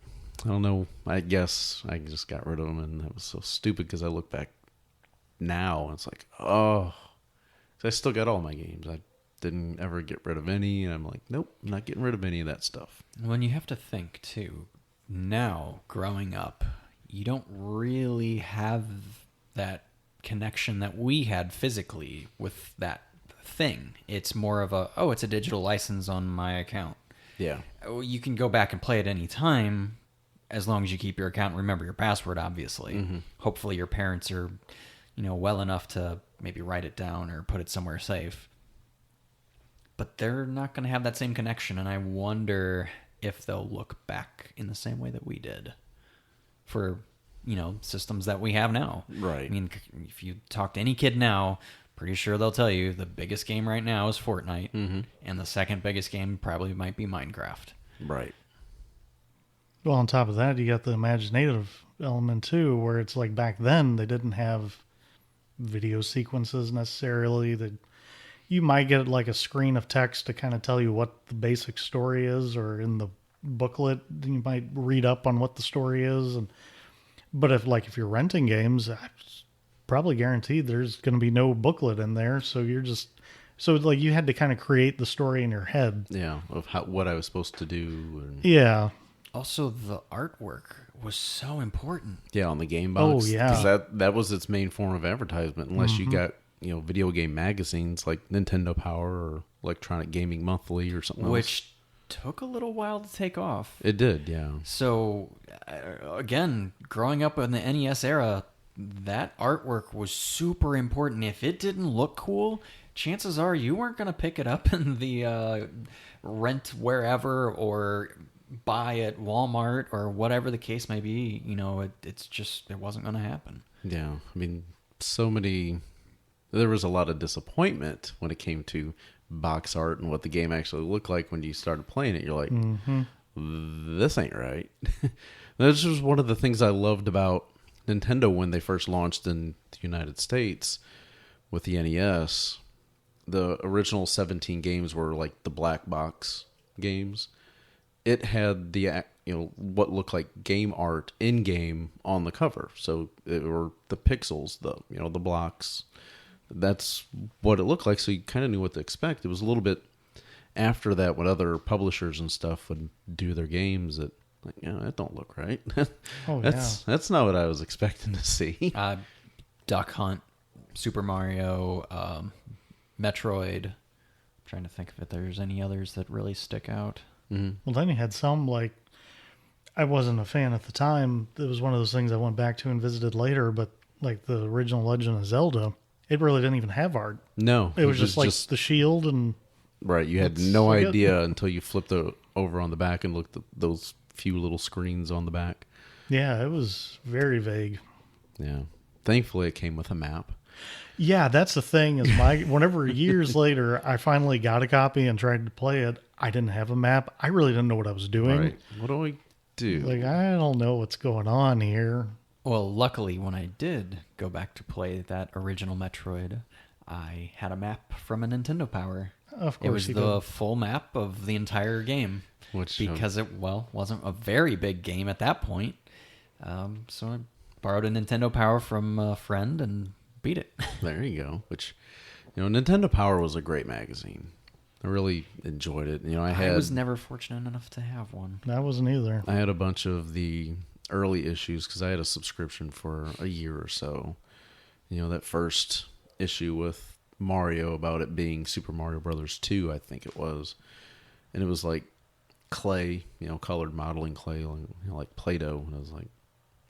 I don't know. I guess I just got rid of them, and that was so stupid because I look back now, and it's like, oh, 'cause I still got all my games. I didn't ever get rid of any, and I'm like, nope, I'm not getting rid of any of that stuff. when you have to think too, now growing up, you don't really have that connection that we had physically with that thing. It's more of it's a digital license on my account. Yeah. You can go back and play at any time as long as you keep your account and remember your password, obviously. Hopefully your parents are, well enough to maybe write it down or put it somewhere safe. But they're not going to have that same connection, and I wonder if they'll look back in the same way that we did for, systems that we have now. Right. I mean, if you talk to any kid now, pretty sure they'll tell you the biggest game right now is Fortnite, and the second biggest game probably might be Minecraft. Right. Well, on top of that, you got the imaginative element too, where it's like back then they didn't have video sequences necessarily. That you might get like a screen of text to kind of tell you what the basic story is, or in the booklet you might read up on what the story is. But if you're renting games, I'm probably guaranteed there's going to be no booklet in there. So you had to kind of create the story in your head. Yeah. Of what I was supposed to do. And, Yeah. Also, the artwork was so important. yeah, on the game box. Oh, yeah. 'Cause that was its main form of advertisement, unless you got, video game magazines like Nintendo Power or Electronic Gaming Monthly or something else. Which took a little while to take off. It did, yeah. So, again, growing up in the NES era, that artwork was super important. If it didn't look cool, chances are you weren't going to pick it up in the rent wherever or buy at Walmart or whatever the case may be. You know, it wasn't going to happen. Yeah, I mean, there was a lot of disappointment when it came to box art and what the game actually looked like when you started playing it. You're like, this ain't right. This was one of the things I loved about Nintendo when they first launched in the United States with the NES. The original 17 games were like the black box games. It had what looked like game art in game on the cover. So it were the pixels, the blocks. That's what it looked like. So you kind of knew what to expect. It was a little bit after that when other publishers and stuff would do their games that, like, that don't look right. That's not what I was expecting to see. Duck Hunt, Super Mario, Metroid. I'm trying to think if there's any others that really stick out. Mm-hmm. Well, then you had some, like, I wasn't a fan at the time. It was one of those things I went back to and visited later, but like the original Legend of Zelda, it really didn't even have art. No. It was just like the shield and... Right, you had no idea until you flipped it over on the back and looked at those few little screens on the back. Yeah, it was very vague. Yeah. Thankfully, it came with a map. Yeah, that's the thing is whenever years later I finally got a copy and tried to play it, I didn't have a map. I really didn't know what I was doing. Right. What do I do? Like, I don't know what's going on here. Well, luckily, when I did go back to play that original Metroid, I had a map from a Nintendo Power. Of course, it was the full map of the entire game, because it wasn't a very big game at that point. So I borrowed a Nintendo Power from a friend and beat it. There you go. Which, Nintendo Power was a great magazine. I really enjoyed it. I was never fortunate enough to have one. I wasn't either. I had a bunch of the early issues because I had a subscription for a year or so. That first issue with Mario about it being Super Mario Brothers 2, I think it was. And it was like clay, colored modeling clay, like Play-Doh. And I was like,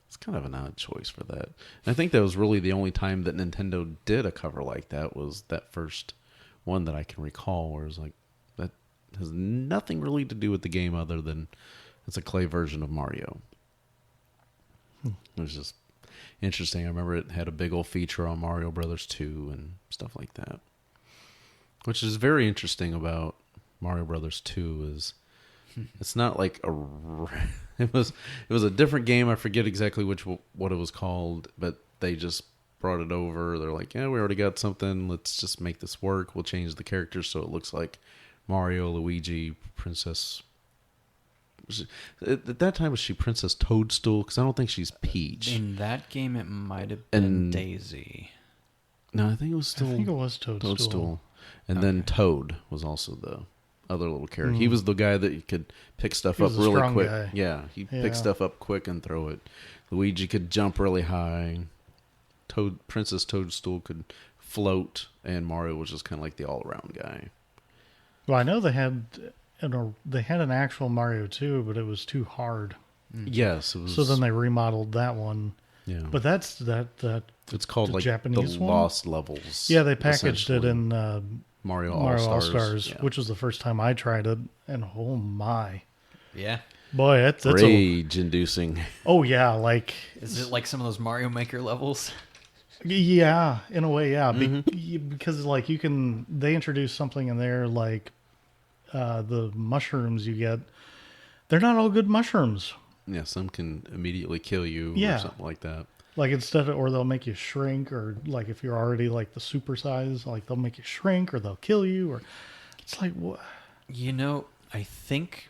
it's kind of an odd choice for that. And I think that was really the only time that Nintendo did a cover like that, was that first one that I can recall, where it was like, that has nothing really to do with the game other than it's a clay version of Mario. It was just interesting. I remember it had a big old feature on Mario Brothers 2 and stuff like that. Which is very interesting about Mario Brothers 2 is it's not like it was a different game. I forget exactly what it was called, but they just brought it over. They're like, yeah, we already got something. Let's just make this work. We'll change the characters so it looks like Mario, Luigi, Princess. At that time, was she Princess Toadstool? Because I don't think she's Peach. In that game, it might have been Daisy. No, I think it was still. I think it was Toadstool. And then Toad was also the other little character. He was the guy that you could pick stuff up really quick. Guy. Yeah, he'd pick stuff up quick and throw it. Luigi could jump really high. Princess Toadstool could float, and Mario was just kind of like the all-around guy. Well, I know they had an actual Mario 2, but it was too hard. Yes, it was. So then they remodeled that one. Yeah, but that's that. It's called like Japanese the one? Lost Levels. Yeah, they packaged it in Mario All Stars, yeah. which was the first time I tried it, and oh my, yeah, boy, it's rage-inducing. Oh yeah, like is it like some of those Mario Maker levels? Yeah, in a way, yeah, because like they introduce something in there like the mushrooms you get. They're not all good mushrooms. Yeah, some can immediately kill you or something like that. Like or they'll make you shrink, or like if you're already like the super size, like they'll make you shrink or they'll kill you, or it's like what? I think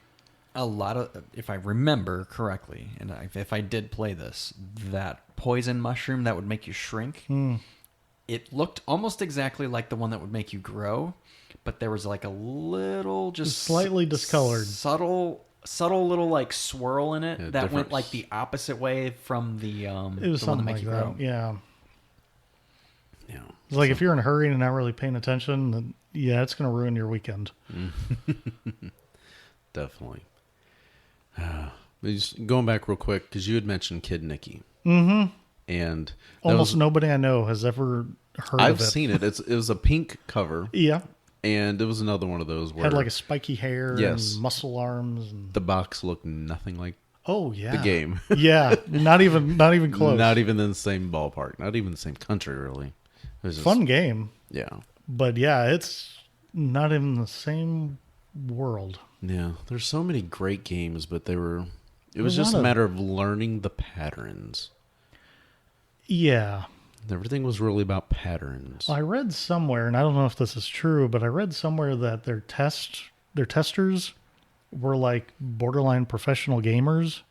a lot of, if I remember correctly, and if I did play this, that poison mushroom that would make you shrink, it looked almost exactly like the one that would make you grow, but there was like a little just slightly discolored, subtle little like swirl in it that went like the opposite way from the it was the something one that make like you that. grow. Yeah. Yeah. It's like if you're in a hurry and not really paying attention, then it's going to ruin your weekend. definitely. Just going back real quick, because you had mentioned Kid Nicky. Mm-hmm. And Almost nobody I know has ever heard I've of it. seen it. It was a pink cover, Yeah. and it was another one of those where Had like a spiky hair Yes. and muscle arms. And... the box looked nothing like Oh, yeah. the game. Yeah. Not even close. Not even in the same ballpark. Not even the same country, really. It was just, Fun game. Yeah. But yeah, it's not even the same world. Yeah. There's so many great games, but it was There's just a a lot of- matter of learning the patterns. Yeah. Everything was really about patterns. I read somewhere, and I don't know if this is true, but I read somewhere that their testers were like borderline professional gamers.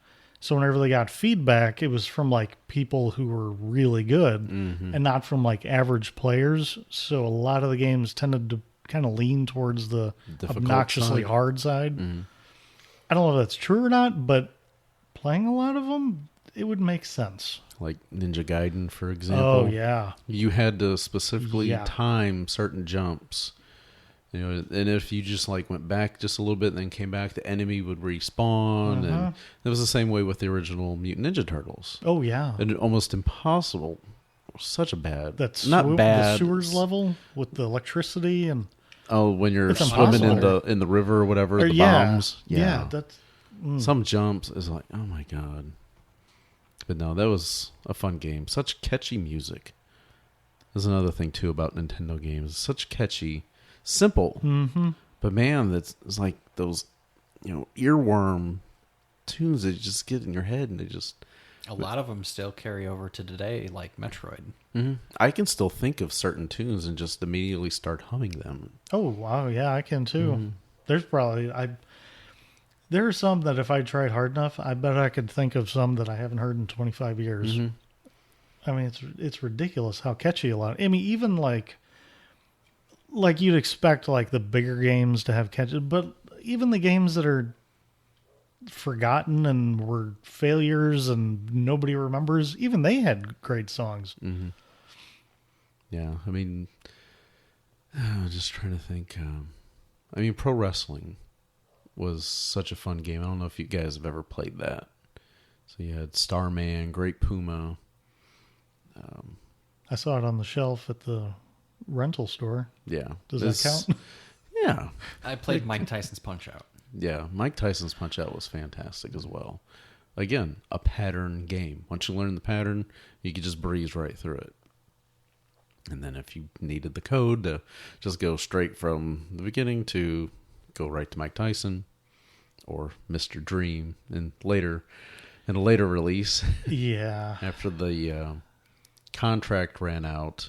So whenever they got feedback, it was from like people who were really good and not from like average players. So a lot of the games tended to kind of lean towards the Difficult obnoxiously side. hard side. I don't know if that's true or not, but playing a lot of them, it would make sense. Like Ninja Gaiden, for example. Oh, yeah. You had to specifically Yeah. time certain jumps. And if you just like went back just a little bit and then came back, the enemy would respawn. And it was the same way with the original Mutant Ninja Turtles. Oh, yeah. And almost impossible. Such a bad. That not bad. the sewers level with the electricity and Oh, when you're It's swimming impossible. in the river or whatever, or the yeah, bombs. yeah, that's Some jumps is like, oh my god. But no, that was a fun game. Such catchy music. There's another thing too about Nintendo games. Such catchy, simple. mm-hmm. But man, it's like those, earworm tunes that you just get in your head, and they just. A lot of them still carry over to today, like Metroid. I can still think of certain tunes and just immediately start humming them. Oh wow, yeah, I can too. There's probably there are some that if I tried hard enough, I bet I could think of some that I haven't heard in 25 years. I mean, it's ridiculous how catchy a lot. I mean, even like you'd expect like the bigger games to have catchy, but even the games that are forgotten and were failures and nobody remembers, even they had great songs. Yeah, I mean, I'm just trying to think. I mean, pro wrestling was such a fun game. I don't know if you guys have ever played that. So you had Starman, Great Puma. I saw it on the shelf at the rental store. Yeah. Does that count? Yeah. I played Mike Tyson's Punch Out. Yeah. Mike Tyson's Punch Out was fantastic as well. Again, a pattern game. Once you learn the pattern, you could just breeze right through it. And then if you needed the code to just go straight from the beginning to go right to Mike Tyson or Mr. Dream in a later release Yeah. after the contract ran out.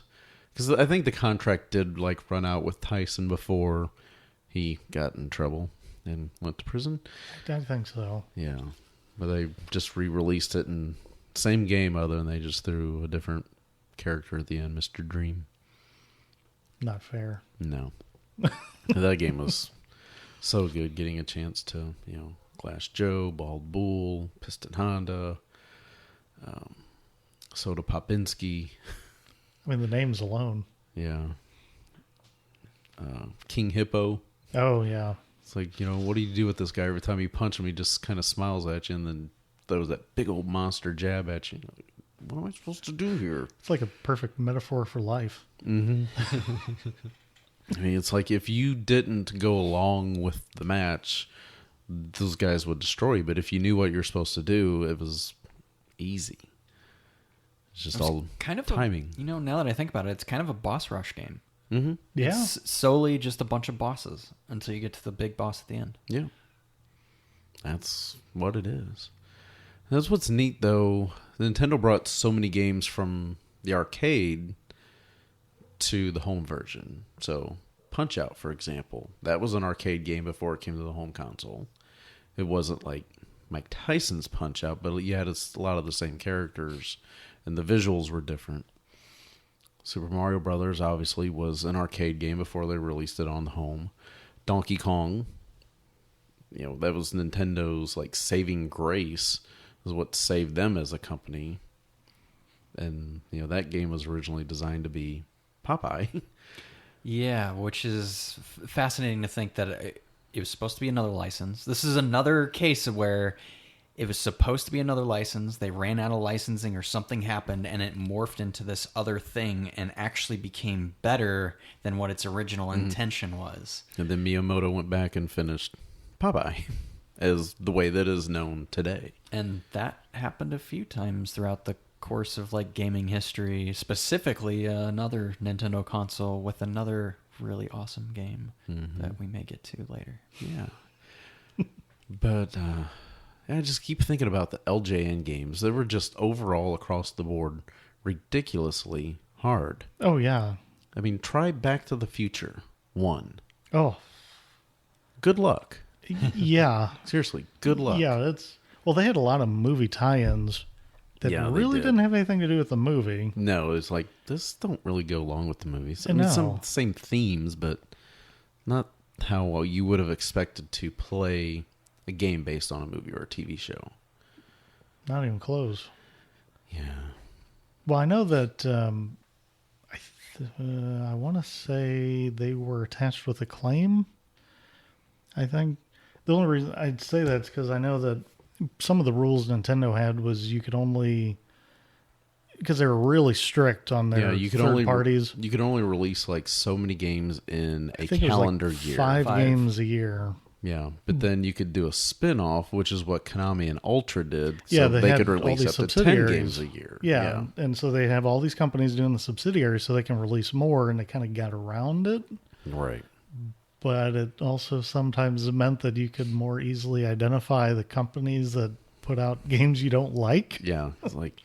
Because I think the contract did run out with Tyson before he got in trouble and went to prison. I think so. Yeah. But they just re-released it in same game other than they just threw a different character at the end, Mr. Dream. Not fair. No. That game was so good, getting a chance to, Glass Joe, Bald Bull, Piston Honda, Soda Popinski, I mean, the names alone. yeah. King Hippo. Oh, yeah. It's like, what do you do with this guy? Every time you punch him, he just kind of smiles at you and then throws that big old monster jab at you. Like, what am I supposed to do here? It's like a perfect metaphor for life. I mean, it's like if you didn't go along with the match, those guys would destroy you. But if you knew what you're supposed to do, it was easy. It's just all Kind of timing. Now that I think about it, it's kind of a boss rush game. Mm-hmm. Yeah. It's solely just a bunch of bosses until you get to the big boss at the end. Yeah. That's what it is. That's what's neat, though. Nintendo brought so many games from the arcade to the home version. So, Punch-Out, for example. That was an arcade game before it came to the home console. It wasn't like Mike Tyson's Punch-Out, but you had a lot of the same characters, and the visuals were different. Super Mario Brothers, obviously, was an arcade game before they released it on the home. Donkey Kong, that was Nintendo's, saving grace. Was what saved them as a company. And, that game was originally designed to be Popeye. Yeah, which is fascinating to think that it was supposed to be another license. This is another case of where it was supposed to be another license. They ran out of licensing or something happened and it morphed into this other thing and actually became better than what its original intention was. And then Miyamoto went back and finished Popeye as the way that is known today. And that happened a few times throughout the course of like gaming history, specifically another Nintendo console with another really awesome game that we may get to later. Yeah. But I just keep thinking about the LJN games. They were just overall across the board ridiculously hard. Oh, yeah. I mean, try Back to the Future 1. Oh, Good luck. yeah. Seriously, good luck. Yeah, well, they had a lot of movie tie-ins that Yeah, they really did. didn't have anything to do with the movie. No, it's like, this don't really go along with the movies. I No. mean, some same themes, but not how you would have expected to play a game based on a movie or a TV show. Not even close. Yeah. Well, I know that I want to say they were attached with Acclaim. I think the only reason I'd say that is because I know that some of the rules Nintendo had was you could only, because they were really strict on their You could third only parties. You could only release like so many games in I a think it was calendar like year. five Five. games a year. Yeah, but then you could do a spin-off, which is what Konami and Ultra did. So Yeah, they had could all release these up to 10 subsidiaries. games a year. Yeah, and so they have all these companies doing the subsidiaries so they can release more, and they kind of got around it. Right. But it also sometimes meant that you could more easily identify the companies that put out games you don't like. Yeah, it's like,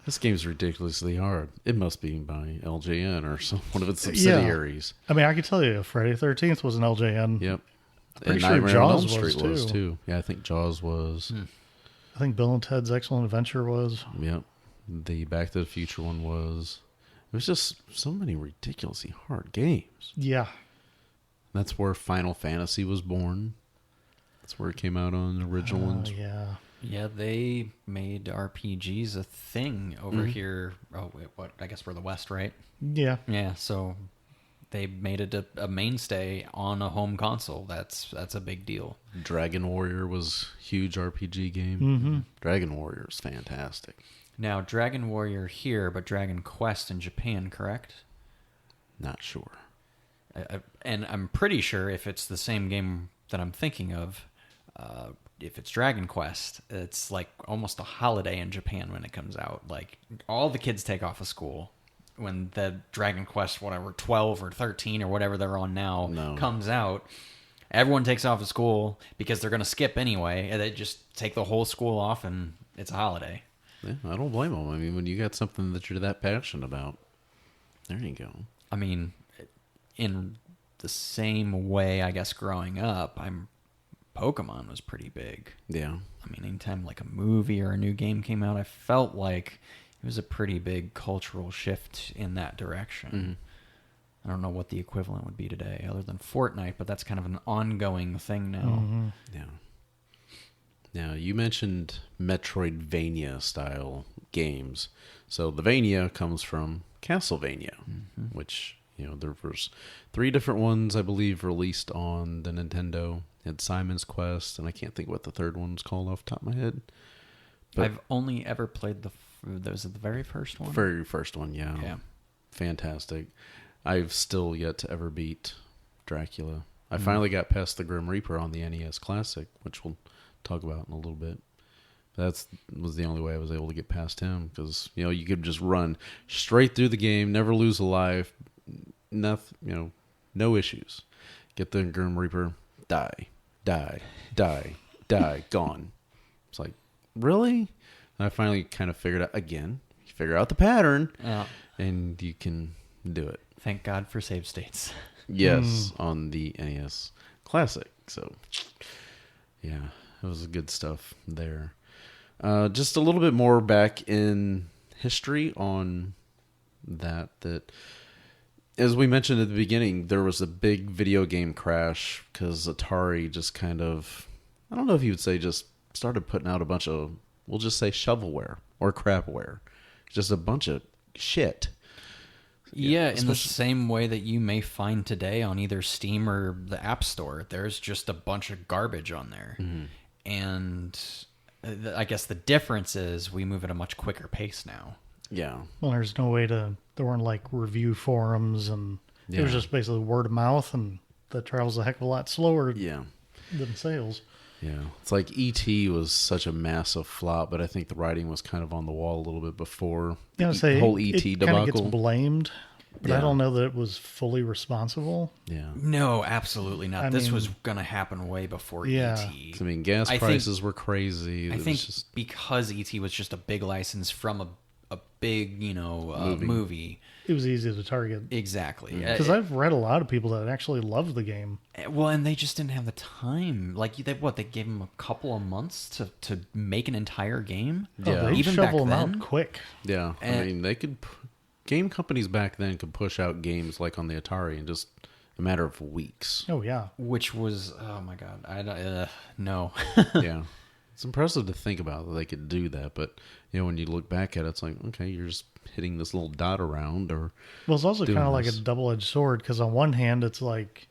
this game's ridiculously hard. It must be by LJN or some one of its subsidiaries. I mean, I could tell you Friday 13th was an LJN. Yep. Pretty And sure Nightmare on Jaws Elm Street was, was too. too. Yeah, I think Jaws was. I think Bill and Ted's Excellent Adventure was. Yep. The Back to the Future one was. It was just so many ridiculously hard games. Yeah. That's where Final Fantasy was born. That's where it came out on the original ones. Yeah. Yeah, they made RPGs a thing over here. Oh, wait, what? I guess we're the West, right? Yeah. Yeah, so they made it a mainstay on a home console. That's a big deal. Dragon Warrior was a huge RPG game. Dragon Warrior is fantastic. Now, Dragon Warrior here, but Dragon Quest in Japan, correct? Not sure. And I'm pretty sure if it's the same game that I'm thinking of, if it's Dragon Quest, it's like almost a holiday in Japan when it comes out. Like, all the kids take off of school when the Dragon Quest, whatever, 12 or 13 or whatever they're on now comes out. Everyone takes off of school because they're going to skip anyway, and they just take the whole school off, and it's a holiday. Yeah, I don't blame them. I mean, when you got something that you're that passionate about, there you go. I mean, in the same way, I guess, growing up, Pokemon was pretty big. Yeah. I mean, anytime like a movie or a new game came out, I felt like it was a pretty big cultural shift in that direction. I don't know what the equivalent would be today other than Fortnite, but that's kind of an ongoing thing now. Yeah. Now, you mentioned Metroidvania style games. So the Vania comes from Castlevania, which, you know, there was 3 different ones, I believe, released on the Nintendo. It had Simon's Quest, and I can't think what the third one's called off the top of my head. But I've only ever played was it the very first one? very first one, yeah. Yeah. Fantastic. I've still yet to ever beat Dracula. I finally got past the Grim Reaper on the NES Classic, which we'll talk about in a little bit. That was the only way I was able to get past him, because, you know, you could just run straight through the game, never lose a life, nothing, you know, no issues. Get the Grim Reaper, die, gone. It's like, really? And I finally kind of figured out, again, you figure out the pattern, and you can do it. Thank God for save states. Yes, on the NES Classic. So, yeah, it was good stuff there. Just a little bit more back in history on that, as we mentioned at the beginning, there was a big video game crash because Atari just kind of, I don't know if you would say, just started putting out a bunch of, we'll just say shovelware or crapware. Just a bunch of shit. Yeah, in the same way that you may find today on either Steam or the App Store, there's just a bunch of garbage on there. And I guess the difference is we move at a much quicker pace now. Yeah. Well, there's no way to, there weren't like review forums, and it was Yeah. just basically word of mouth, and that travels a heck of a lot slower Yeah. than sales. Yeah. It's like E.T. was such a massive flop, but I think the writing was kind of on the wall a little bit before Yeah, I the say whole E.T. it kind of gets debacle. blamed, but I Yeah. don't know that it was fully responsible. Yeah. No, absolutely not. I This mean- was going to happen way before Yeah. E.T. I mean, gas I think- prices were crazy. I It think was just, because E.T. was just a big license from a big, movie. It was easy to target. Exactly. Because I've read a lot of people that actually love the game. Well, and they just didn't have the time. Like, they gave them a couple of months to make an entire game? Yeah. Oh, they Even back shovel them then? out quick. yeah. I And- mean, they could. Game companies back then could push out games like on the Atari in just a matter of weeks. Oh, yeah. Which was, oh my God, no. Yeah. It's impressive to think about that they could do that, but when you look back at it, it's like, okay, you're just hitting this little dot around, or Well, it's also doing kind of like a this. double-edged sword, because on one hand, it's like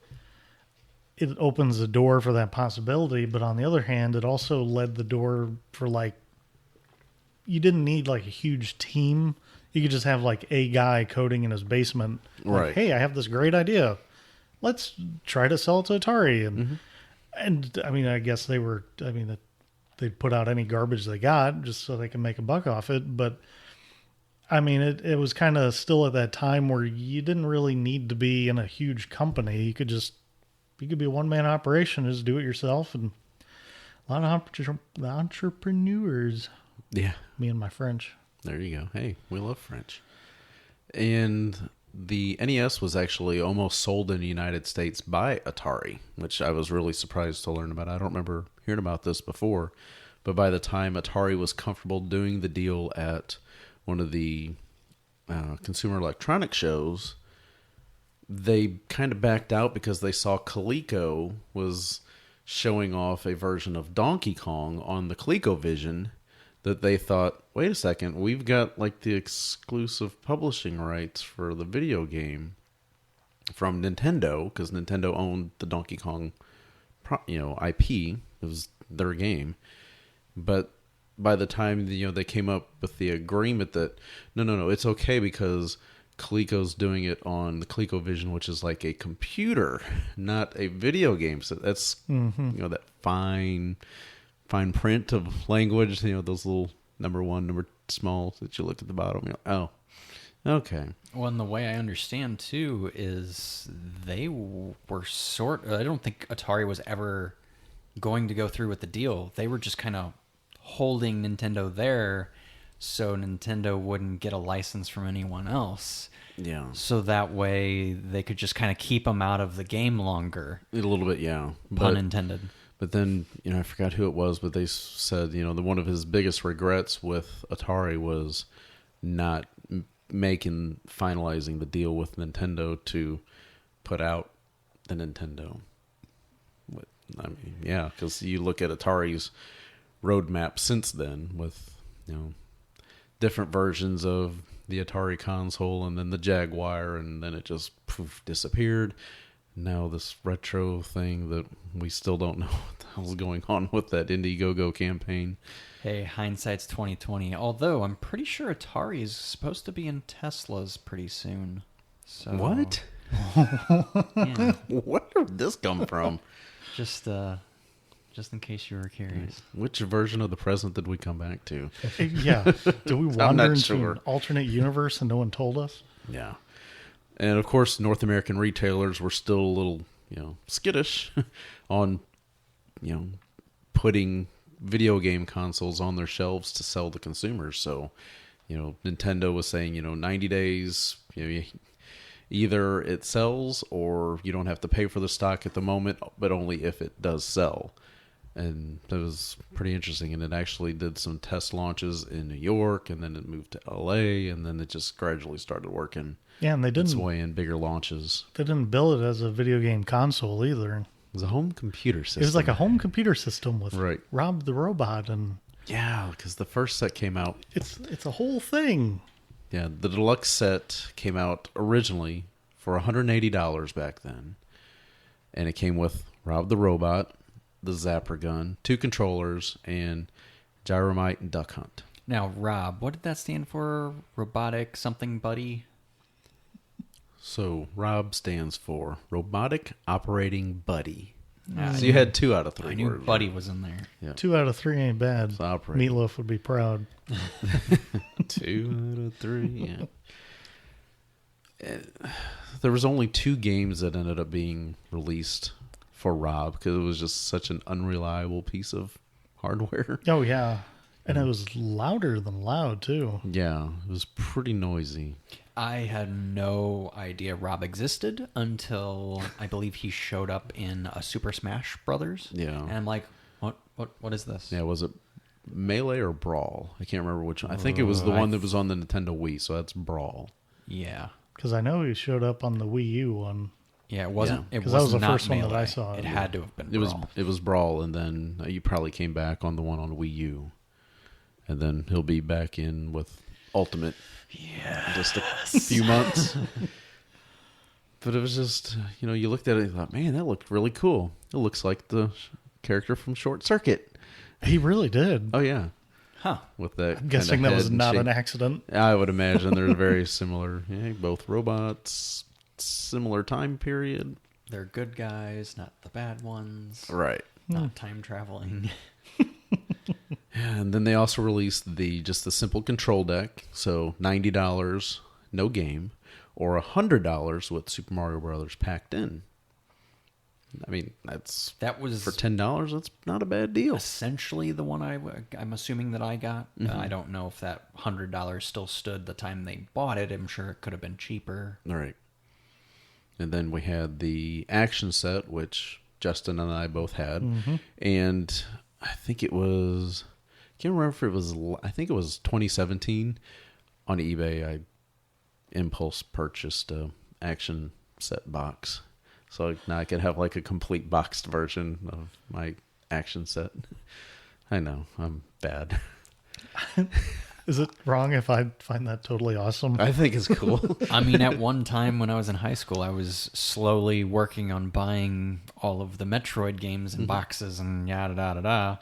it opens the door for that possibility, but on the other hand, it also led the door for like you didn't need like a huge team. You could just have like a guy coding in his basement. Like, Right. hey, I have this great idea. Let's try to sell it to Atari. And I mean, I guess they put out any garbage they got just so they can make a buck off it. But I mean, it was kind of still at that time where you didn't really need to be in a huge company. You could be a one-man operation, just do it yourself. And a lot of entrepreneurs, yeah. me and my French. There you go. Hey, we love French. And the NES was actually almost sold in the United States by Atari, which I was really surprised to learn about. I don't remember hearing about this before, but by the time Atari was comfortable doing the deal at one of the consumer electronics shows, they kind of backed out because they saw Coleco was showing off a version of Donkey Kong on the ColecoVision, that they thought, wait a second, we've got like the exclusive publishing rights for the video game from Nintendo, because Nintendo owned the Donkey Kong, IP. It was their game. But by the time they came up with the agreement that no, it's okay because Coleco's doing it on the ColecoVision, which is like a computer, not a video game. So that's that fine print of language, those little number one, number small that you look at the bottom. Oh, okay. Well, and the way I understand too is they were I don't think Atari was ever going to go through with the deal. They were just kind of holding Nintendo there so Nintendo wouldn't get a license from anyone else. Yeah. So that way they could just kind of keep them out of the game longer. A little bit, yeah. Pun intended. But then, I forgot who it was, but they said, one of his biggest regrets with Atari was not finalizing the deal with Nintendo to put out the Nintendo. I mean, yeah, because you look at Atari's roadmap since then with, different versions of the Atari console and then the Jaguar, and then it just disappeared. Now this retro thing that we still don't know what the hell's going on with that Indiegogo campaign. Hey, hindsight's 2020. Although I'm pretty sure Atari is supposed to be in Teslas pretty soon. So What? Yeah, Where did this come from? just in case you were curious. Which version of the present did we come back to? Yeah. Do we I'm wander not into sure. an alternate universe and no one told us? Yeah. And of course, North American retailers were still a little, skittish on, putting video game consoles on their shelves to sell to consumers. So, Nintendo was saying, 90 days, either it sells or you don't have to pay for the stock at the moment, but only if it does sell. And that was pretty interesting. And it actually did some test launches in New York, and then it moved to LA, and then it just gradually started working Yeah, and they its didn't way in bigger launches. they didn't bill it as a video game console either. It was a home computer system. It was like a home computer system with Right. Rob the Robot, and Yeah, because the first set came out. it's a whole thing. Yeah, the deluxe set came out originally for $180 back then. And it came with Rob the Robot, the Zapper Gun, 2 controllers, and Gyromite and Duck Hunt. Now, Rob, what did that stand for? Robotic something buddy? So ROB stands for Robotic Operating Buddy. Ah, So you had 2 out of 3 I knew words. buddy was in there. Yeah. 2 out of 3 ain't bad. It's operating. Meatloaf would be proud. 2 out of 3, yeah. There was only 2 games that ended up being released for Rob because it was just such an unreliable piece of hardware. Oh, yeah. And it was louder than loud, too. Yeah, it was pretty noisy. I had no idea Rob existed until I believe he showed up in a Super Smash Brothers. Yeah. And I'm like, what is this? Yeah, was it Melee or Brawl? I can't remember which one. I think it was the one that was on the Nintendo Wii, so that's Brawl. Yeah. Because I know he showed up on the Wii U one. Yeah, it wasn't. Yeah. It 'Cause was that was the not first one that Melee. I saw. It had to have been. It was Brawl. it was Brawl, and then you probably came back on the one on Wii U, and then he'll be back in with Ultimate. Yeah, just a few months. But it was just, you looked at it and thought, man, that looked really cool. It looks like the character from Short Circuit. He really did. Oh yeah, Huh. with that. I'm guessing that was not an shape. accident. I would imagine they're very similar. Yeah, both robots, similar time period. They're good guys, not the bad ones. Right. Not time traveling. Yeah, and then they also released the simple control deck. So $90, no game, or $100 with Super Mario Brothers packed in. I mean, That was for $10. That's not a bad deal. essentially the one I'm assuming that I got. I don't know if that $100 still stood the time they bought it. I'm sure it could have been cheaper. All right. And then we had the action set, which Justin and I both had, and I think it was. I can't remember if it was. I think it was 2017 on eBay. I impulse purchased a action set box, so now I could have like a complete boxed version of my action set. I know I'm bad. Is it wrong if I find that totally awesome? I think it's cool. I mean, at one time when I was in high school, I was slowly working on buying all of the Metroid games in boxes and yada da da da.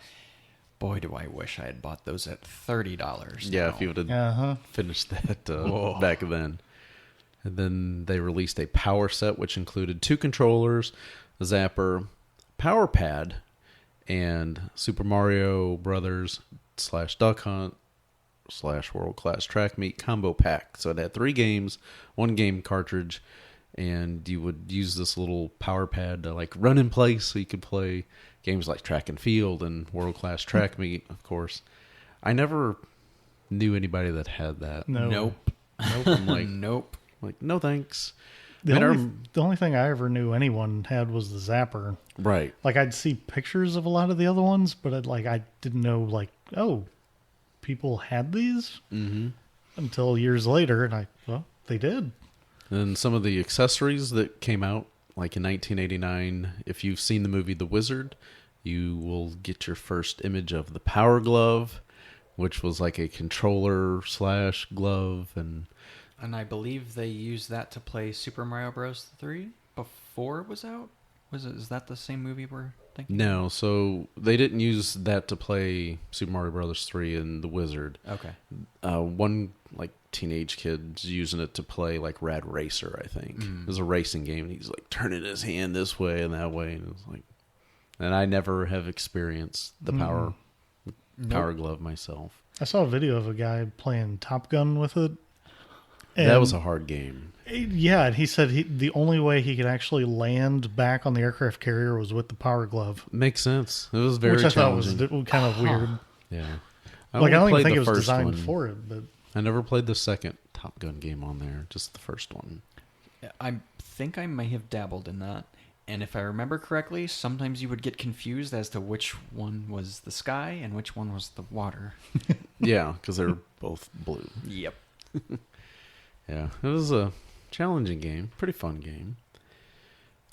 Boy, do I wish I had bought those at $30. Yeah, now. if you would have Uh-huh. finished that back then. And then they released a power set, which included 2 controllers, a zapper, power pad, and Super Mario Brothers / Duck Hunt / World Class Track Meet combo pack. So it had 3 games, 1 game cartridge, and you would use this little power pad to like run in place so you could play games like Track and Field and World Class Track Meet, of course. I never knew anybody that had that. No. Nope. I'm like, Nope. no thanks. The And only, the only thing I ever knew anyone had was the Zapper. Right. Like, I'd see pictures of a lot of the other ones, but I didn't know, like, oh, people had these? Mm-hmm. Until years later, and they did. And some of the accessories that came out, like in 1989, if you've seen the movie The Wizard, you will get your first image of the Power Glove, which was like a controller / glove. And And I believe they used that to play Super Mario Bros. 3 before it was out. Is that the same movie we're thinking? no, so they didn't use that to play Super Mario Brothers 3 and The Wizard. Okay. One like teenage kid's using it to play like Rad Racer, I think. It was a racing game, and he's like turning his hand this way and that way, and it's like, and I never have experienced the power glove myself. I saw a video of a guy playing Top Gun with it. That and- was a hard game. Yeah, and he said the only way he could actually land back on the aircraft carrier was with the Power Glove. Makes sense. It was very Which I thought was challenging. kind of weird. Yeah. I only don't even played think the it was first designed one. for it, but I never played the second Top Gun game on there, just the first one. I think I may have dabbled in that. And if I remember correctly, sometimes you would get confused as to which one was the sky and which one was the water. Yeah, because they were both blue. Yep. Yeah, it was a challenging game, pretty fun game.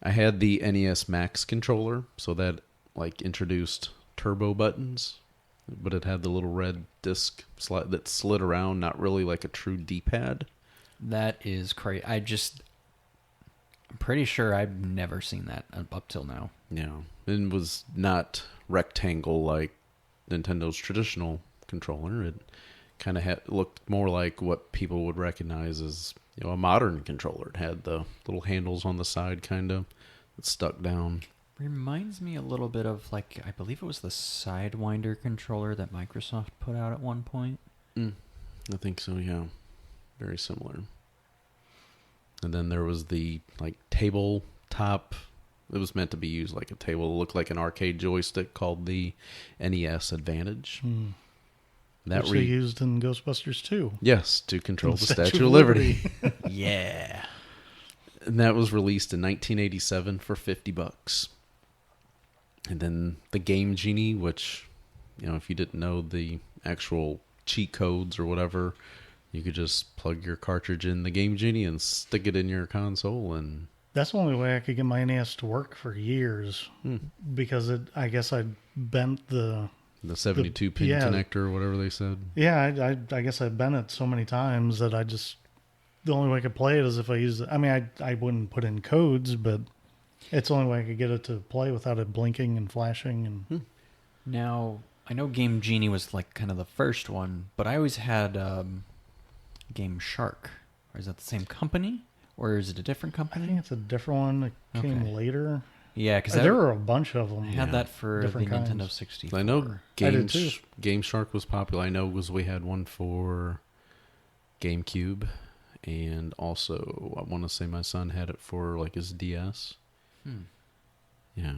I had the NES Max controller, so that like introduced turbo buttons but it had the little red disc that slid around, not really like a true D-pad. That is crazy. I'm pretty sure I've never seen that up till now. Yeah, it was not rectangle like Nintendo's traditional controller. It kind of looked more like what people would recognize as, you know, a modern controller. It had the little handles on the side, kind of, that stuck down. Reminds me a little bit of, like, I believe it was the Sidewinder controller that Microsoft put out at one point. I think so, yeah. Very similar. And then there was the, like, tabletop. It was meant to be used like a table. It looked like an arcade joystick called the NES Advantage. That Which they used in Ghostbusters 2. Yes, to control the Statue of Liberty. Yeah. And that was released in 1987 for $50. And then the Game Genie, which, you know, if you didn't know the actual cheat codes or whatever, you could just plug your cartridge in the Game Genie and stick it in your console. And That's the only way I could get my NES to work for years. Because I guess I bent the 72-pin connector or whatever they said. Yeah, I guess I've bent it so many times that the only way I could play it is if I used it. I mean, I wouldn't put in codes, but it's the only way I could get it to play without it blinking and flashing. And Now, I know Game Genie was like kind of the first one, but I always had Game Shark. Or is that the same company? Or is it a different I company? think it's a different one that came Okay. later. Yeah, because There were a bunch of them. I had that for the Different Nintendo kinds. 64. I know I did too. Game Shark was popular. I know we had one for GameCube, and also I want to say my son had it for like his DS. Yeah.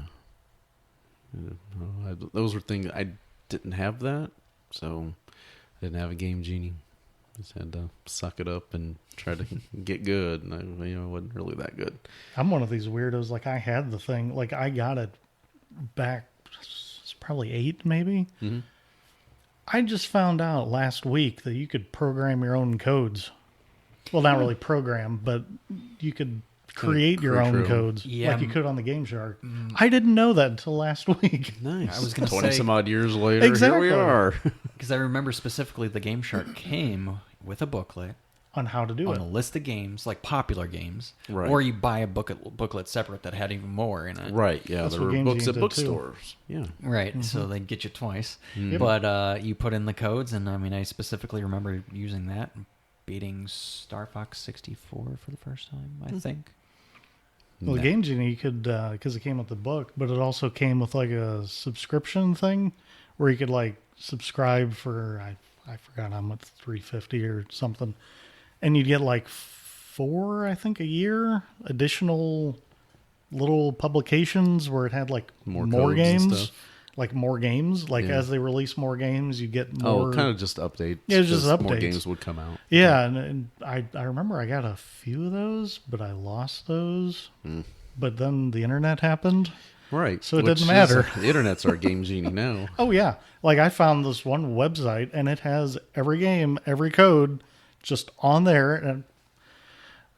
Those were things I didn't have that, so I didn't have a Game Genie. Just had to suck it up and try to get good, and I wasn't really that good. I'm one of these weirdos. Like, I had the thing. Like, I got it back, it's probably 8 maybe. Mm-hmm. I just found out last week that you could program your own codes. Well, not really program, but you could create your own true. codes Yeah. like you could on the Game Shark. I didn't know that until last week. Nice. I was gonna 20 say- some odd years later, Exactly. here we are. Because I remember specifically the Game Shark came with a booklet On how to do on it. a list of games, like popular games, Right. or you buy a booklet separate that had even more in it. Right, yeah, That's there what were Game books Genie at did, bookstores. Yeah. Right, so they get you twice. Mm-hmm. But you put in the codes, and I mean, I specifically remember using that, and beating Star Fox 64 for the first time, I think. Well, the Game Genie, you could, because it came with the book, but it also came with like a subscription thing where you could like subscribe for, I forgot how much, $3.50 or something. And you'd get like 4, I think, a year additional little publications where it had like More more codes and games. stuff. Like more games. Like Yeah. as they release more games, you get more. Oh, kind of just updates. Yeah, it's just 'cause more updates. games would come out. Yeah, and I remember I got a few of those, but I lost those. But then the internet happened. Right. So it which didn't matter. The internet's our Game Genie now. Oh, yeah. Like I found this one website, and it has every game, every code just on there. And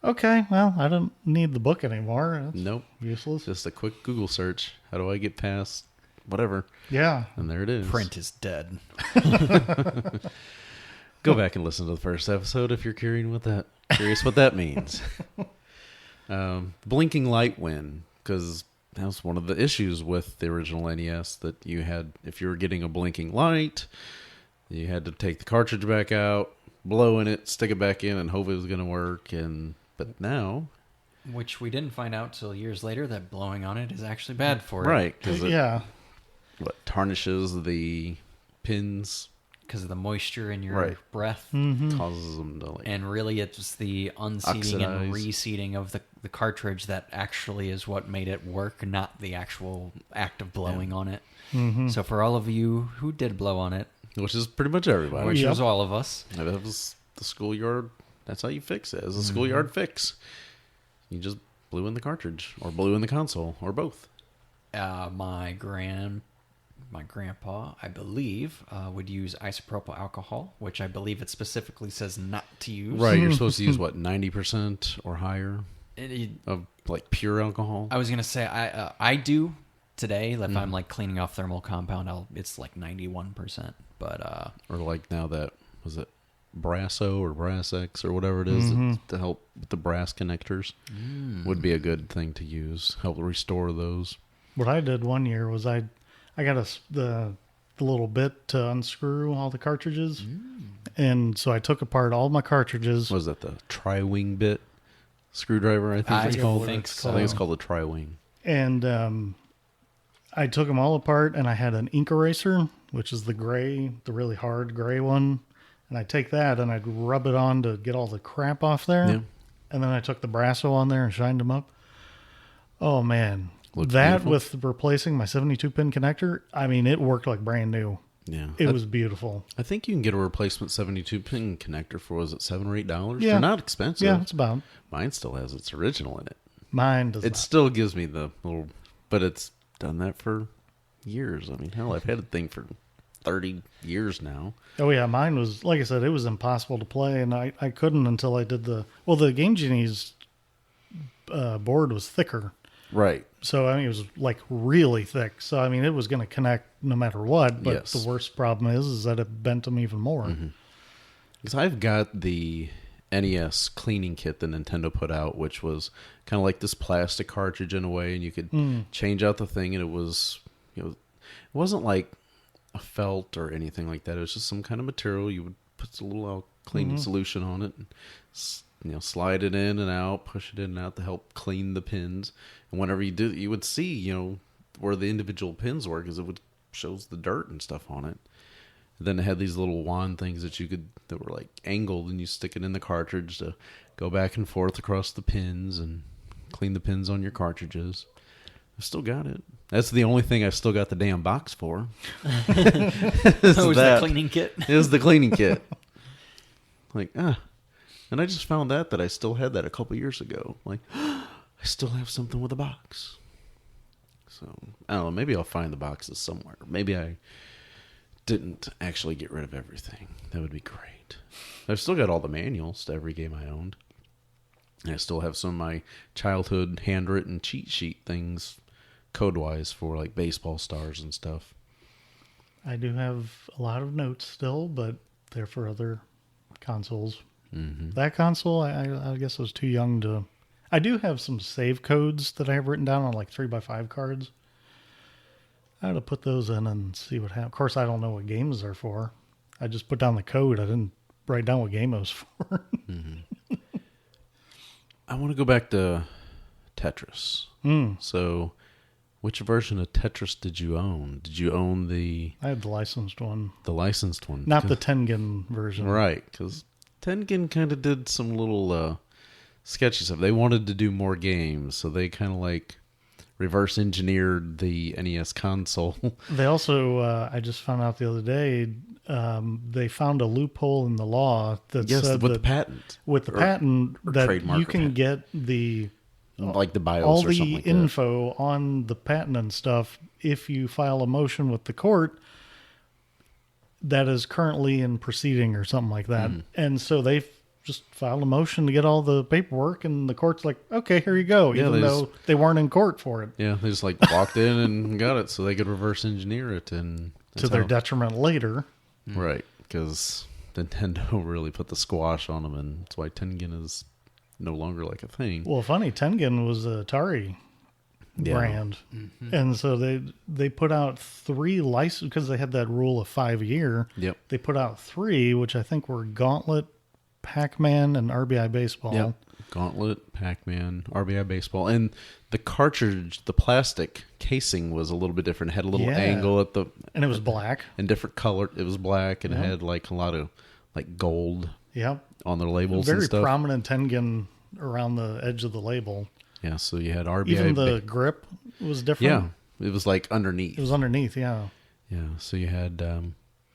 okay, well, I don't need the book anymore. It's Nope. useless. Just a quick Google search. How do I get past whatever? Yeah. And there it is. Print is dead. Go back and listen to the first episode if you're curious what that means. Blinking light win, because that was one of the issues with the original NES, that you had, if you were getting a blinking light, you had to take the cartridge back out, blow in it, stick it back in, and hope it was going to work. But now, Which we didn't find out till years later that blowing on it is actually bad for it. right, because it Yeah. tarnishes the pins, Because of the moisture in your Right. breath. causes them to like. And really, it's the unseating and Oxidize. reseating of the cartridge that actually is what made it work, not the actual act of blowing on it. So for all of you who did blow on it, Which is pretty much everybody. which Yep. was all of us, That was the schoolyard. That's how you fix it. It's a schoolyard fix. You just blew in the cartridge, or blew in the console, or both. my grandpa, I believe, would use isopropyl alcohol, which I believe it specifically says not to use. Right. You're supposed to use what, 90% or higher It- of like pure alcohol. I was gonna say I do, today, if I'm like cleaning off thermal compound, it's like 91%. But Or like now that, was it Brasso or Brassex or whatever it is to help with the brass connectors would be a good thing to use. Help restore those. What I did one year was I got the little bit to unscrew all the cartridges, and so I took apart all my cartridges. Was that the tri-wing bit screwdriver? I think I it's called. think so. I think it's called the tri-wing. And I took them all apart, and I had an ink eraser, which is the gray, the really hard gray one. And I'd take that and I'd rub it on to get all the crap off there. Yeah. And then I took the Brasso on there and shined them up. Oh, man. Looked that beautiful. with replacing my 72-pin connector, I mean, it worked like brand new. Yeah, It was beautiful. I think you can get a replacement 72-pin connector for, was it $7 or $8? Yeah. They're not expensive. Yeah, it's about. Mine still has its original in it. Mine does It not. still gives me the little, but it's done that for years. I mean, hell, I've had a thing for 30 years now. Oh, yeah. Mine was, like I said, it was impossible to play. And I couldn't until I did the Game Genie's board was thicker. Right. So, I mean, it was like really thick. So, I mean, it was going to connect no matter what. But Yes. the worst problem is that it bent them even more. Because I've got the NES cleaning kit that Nintendo put out, which was kind of like this plastic cartridge in a way, and you could change out the thing, and it was, it wasn't like a felt or anything like that. It was just some kind of material. You would put a little cleaning solution on it, and, slide it in and out, push it in and out to help clean the pins. And whenever you did, you would see, where the individual pins were, because it would shows the dirt and stuff on it. And then it had these little wand things that were like angled, and you stick it in the cartridge to go back and forth across the pins and clean the pins on your cartridges. I've still got it. That's the only thing I've still got the damn box for. oh, is that cleaning kit? Is the cleaning kit. And I just found that I still had that a couple years ago. Like, I still have something with a box. So, I don't know. Maybe I'll find the boxes somewhere. Maybe I didn't actually get rid of everything. That would be great. I've still got all the manuals to every game I owned. And I still have some of my childhood handwritten cheat sheet things, code-wise, for like baseball stars and stuff. I do have a lot of notes still, but they're for other consoles. That console, I guess I was too young to... I do have some save codes that I have written down on like 3x5 cards. I had to put those in and see what happens. Of course, I don't know what games they're for. I just put down the code. I didn't write down what game it was for. I want to go back to Tetris. So, which version of Tetris did you own? Did you own the I had the licensed one. licensed one? Not the Tengen version. Right, because Tengen kind of did some little sketchy stuff. They wanted to do more games, so they kind of like reverse engineered the NES console. They also, I just found out the other day, they found a loophole in the law that said with that the patent. with the Or- patent or that trademark you or can patent. get the Like the BIOS all or something the like info on the patent and stuff if you file a motion with the court that is currently in proceeding or something like that. And so they've just filed a motion to get all the paperwork, and the court's like, okay, here you go, Yeah, even they though they weren't in court for it. that. Yeah, they just like walked in and got it so they could reverse engineer it. And To that's their how- detriment later. Right, because Nintendo really put the squash on them, and that's why Tengen is no longer like a thing. Well, funny, Tengen was a Atari Yeah. brand. And so they put out 3 licenses because they had that rule of 5 a year. Yep. They put out 3, which I think were Gauntlet, Pac-Man, and RBI Baseball. Yep. Gauntlet, Pac-Man, RBI Baseball, and the cartridge, the plastic casing was a little bit different. It had a little Yeah. angle at the And it was black. and different color. It was black, and Yeah. it had like a lot of like gold Yep. on their labels and Very stuff. prominent Tengen around the edge of the label. Yeah, so you had RBI. Even the grip was different. Yeah, it was like underneath. It was underneath, yeah. Yeah, so you had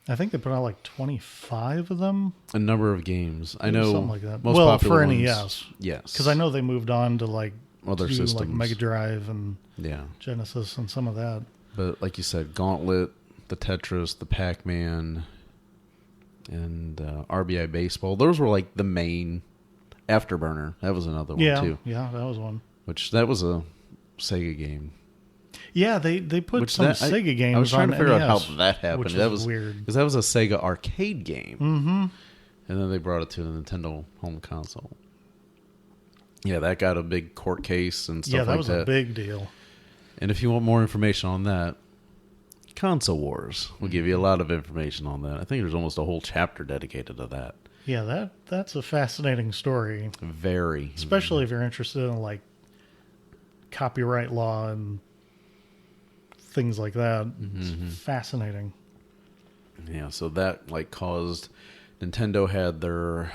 I think they put out like 25 of them. a number of games. I Or know something like that. most Well, popular for ones- NES. Yes, Because I know they moved on to like Other do, systems. like Mega Drive and Yeah, Genesis and some of that. but like you said, Gauntlet, the Tetris, the Pac-Man, and RBI Baseball. Those were like the main. Afterburner, that was another one Yeah, too. yeah, that was one. Which that was a Sega game. Yeah, they put some Sega games. I was trying on to figure out NES, how that happened. which That was weird. because that was a Sega arcade game, mm-hmm. and then they brought it to the Nintendo home console. Yeah, that got a big court case and stuff Yeah, that like was that. a big deal. And if you want more information on that, Console Wars will give you a lot of information on that. I think there's almost a whole chapter dedicated to that. Yeah, that's a fascinating story, Very. especially if you're interested in like copyright law and things like that. It's fascinating. Yeah, so that like caused Nintendo had their,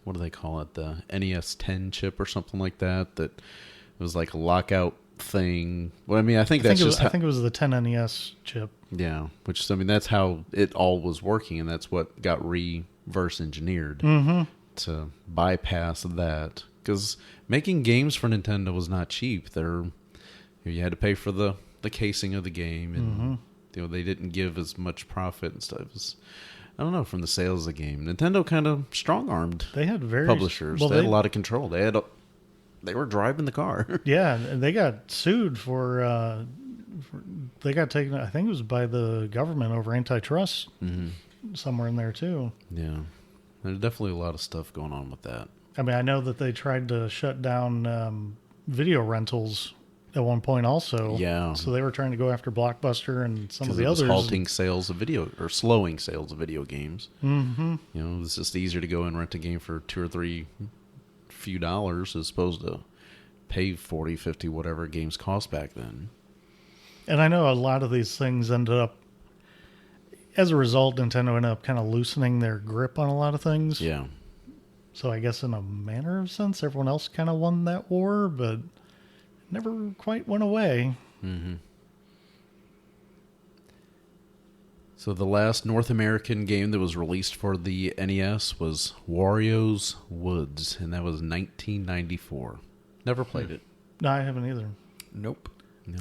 what do they call it, the NES 10 chip or something like that. That it was like a lockout thing. Well, I mean, I think that's just I think it was the 10 NES chip. yeah, which I mean that's how it all was working, and that's what got reverse engineered to bypass that. Because making games for Nintendo was not cheap. You had to pay for the casing of the game, and they didn't give as much profit and stuff. It was, I don't know, from the sales of the game. Nintendo kind of strong-armed They had very publishers. Well, they had a lot of control. They were driving the car. Yeah, and they got sued for they got taken. I think it was by the government over antitrust somewhere in there too. Yeah, there's definitely a lot of stuff going on with that. I mean, I know that they tried to shut down video rentals at one point also. Yeah. So they were trying to go after Blockbuster and some of the It was others. halting sales of video or slowing sales of video games. Mm-hmm. You know, it's just easier to go and rent a game for $2 or $3 few dollars as opposed to pay 40, 50, whatever games cost back then. And I know a lot of these things ended up, as a result, Nintendo ended up kind of loosening their grip on a lot of things. Yeah. So I guess in a manner of sense, everyone else kind of won that war, but it never quite went away. Mm-hmm. So the last North American game that was released for the NES was Wario's Woods, and that was 1994. Never played it. No, I haven't either. Nope.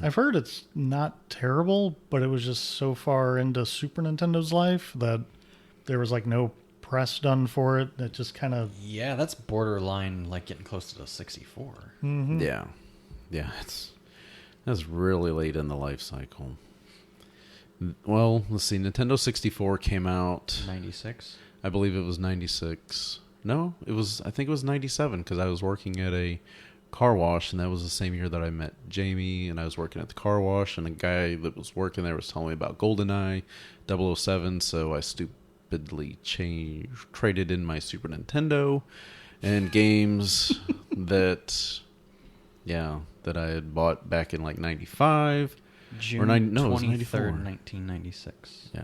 I've heard it's not terrible, but it was just so far into Super Nintendo's life that there was like no press done for it. It just kind of... Yeah, that's borderline like getting close to the 64. Yeah. Yeah, that's really late in the life cycle. Well, let's see. Nintendo 64 came out... 96? I believe it was 96. No, I think it was 97 because I was working at a car wash, and that was the same year that I met Jamie, and I was working at the car wash, and a guy that was working there was telling me about GoldenEye 007, so I stupidly traded in my Super Nintendo and games that I had bought back in like 95. June Or no, it was 23rd, 94. 1996. Yeah.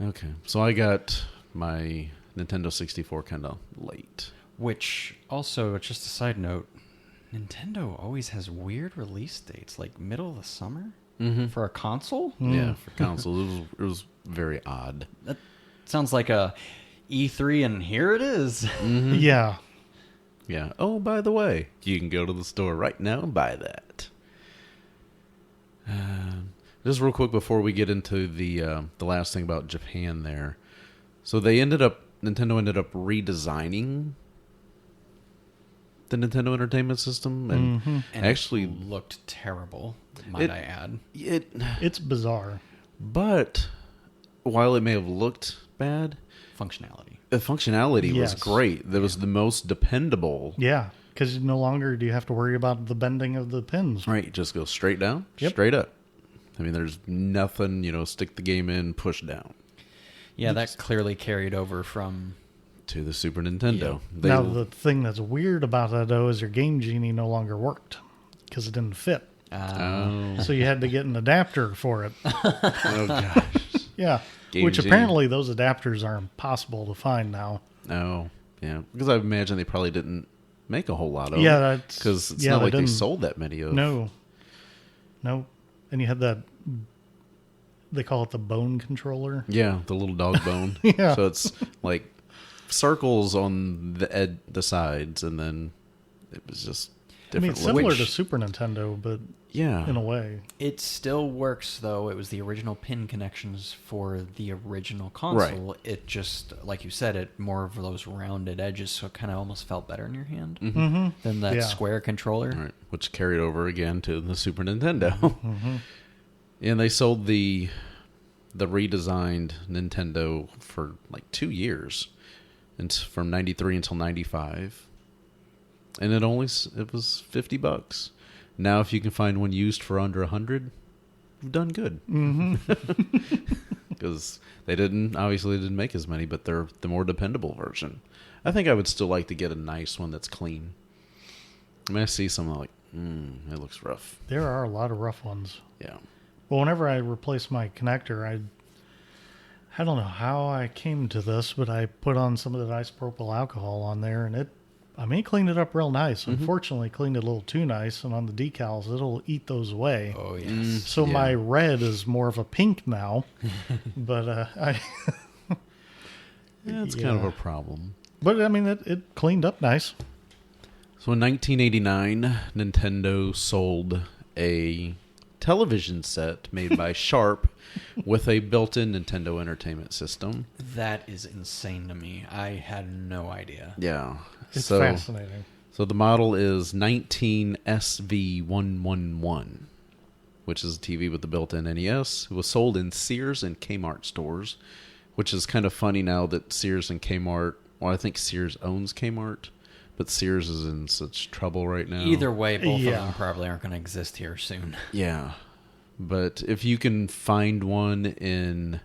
Okay. So I got my Nintendo 64 kind of late. Which, also, just a side note, Nintendo always has weird release dates, like middle of the summer for a console? Yeah, for consoles. It was very odd. That sounds like a E3 and here it is. Yeah. Yeah. Oh, by the way, you can go to the store right now and buy that. Just real quick before we get into the last thing about Japan there. So Nintendo ended up redesigning the Nintendo Entertainment System, and And actually it looked terrible, might I add. It's bizarre. But while it may have looked bad, Functionality. the functionality was Yes. great. That was the most dependable. Yeah, because no longer do you have to worry about the bending of the pins. Right, it just goes straight down, Yep. straight up. I mean, there's nothing, stick the game in, push down. Yeah, that clearly carried over from... To the Super Nintendo. Now, the thing that's weird about that, though, is your Game Genie no longer worked because it didn't fit. So you had to get an adapter for it. Oh, gosh. Yeah. Game Which Genie. apparently those adapters are impossible to find now. Oh, yeah. Because I imagine they probably didn't make a whole lot of Yeah, them. that's... Because it's yeah, not like they didn't- sold that many of No. And you had that... They call it the bone controller. Yeah, the little dog bone. Yeah. So it's like circles on the sides, and then it was just... I mean, different it's similar look. to Super Nintendo, but Yeah. in a way. It still works, though. It was the original pin connections for the original console. It just, like you said, it more of those rounded edges, so it kind of almost felt better in your hand than that Yeah. square controller. Right, which carried over again to the Super Nintendo. And they sold the redesigned Nintendo for like 2 years, and from 93 until 95. And it was $50. Now if you can find one used for under 100, you've done good. Because they obviously didn't make as many, but they're the more dependable version. I think I would still like to get a nice one that's clean. I mean, I see some like, it looks rough. There are a lot of rough ones. Yeah. Well, whenever I replace my connector, I don't know how I came to this, but I put on some of that isopropyl alcohol on there, and it cleaned it up real nice. Unfortunately, cleaned it a little too nice, and on the decals, it'll eat those away. Oh, yes. So yeah. my red is more of a pink now, but It's kind of a problem. But I mean, it cleaned up nice. So in 1989, Nintendo sold a television set made by Sharp with a built-in Nintendo Entertainment System. That is insane to me. I had no idea. Yeah. It's so, fascinating. So the model is 19SV111, which is a TV with the built-in NES. It was sold in Sears and Kmart stores, which is kind of funny now that Sears and Kmart, well, I think Sears owns Kmart, but Sears is in such trouble right now. Either way, both of Yeah. them probably aren't going to exist here soon. Yeah. But if you can find one in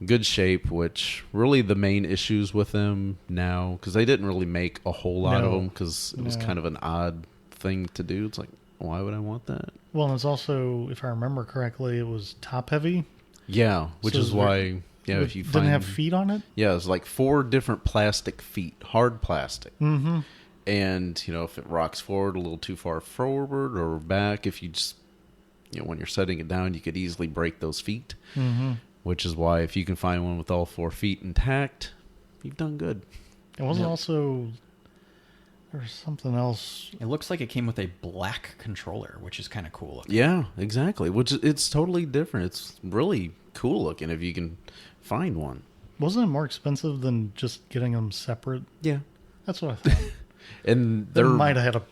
good shape, which really the main issues with them now, because they didn't really make a whole lot of No. them because it was No. kind of an odd thing to do. It's like, why would I want that? Well, and it's also, if I remember correctly, it was top heavy. Yeah, which So is is there- why, yeah, if you didn't find... have feet on it. Yeah, it's like 4 different plastic feet, hard plastic. Mm-hmm. And, if it rocks forward a little too far forward or back, if you just, when you're setting it down, you could easily break those feet. Mm-hmm. Which is why if you can find one with all 4 feet intact, you've done good. It wasn't also. There was something else. It looks like it came with a black controller, which is kind of cool looking. Yeah, exactly. Which it's totally different. It's really cool looking if you can find one. Wasn't it more expensive than just getting them separate? Yeah. That's what I thought. And That they're might have had a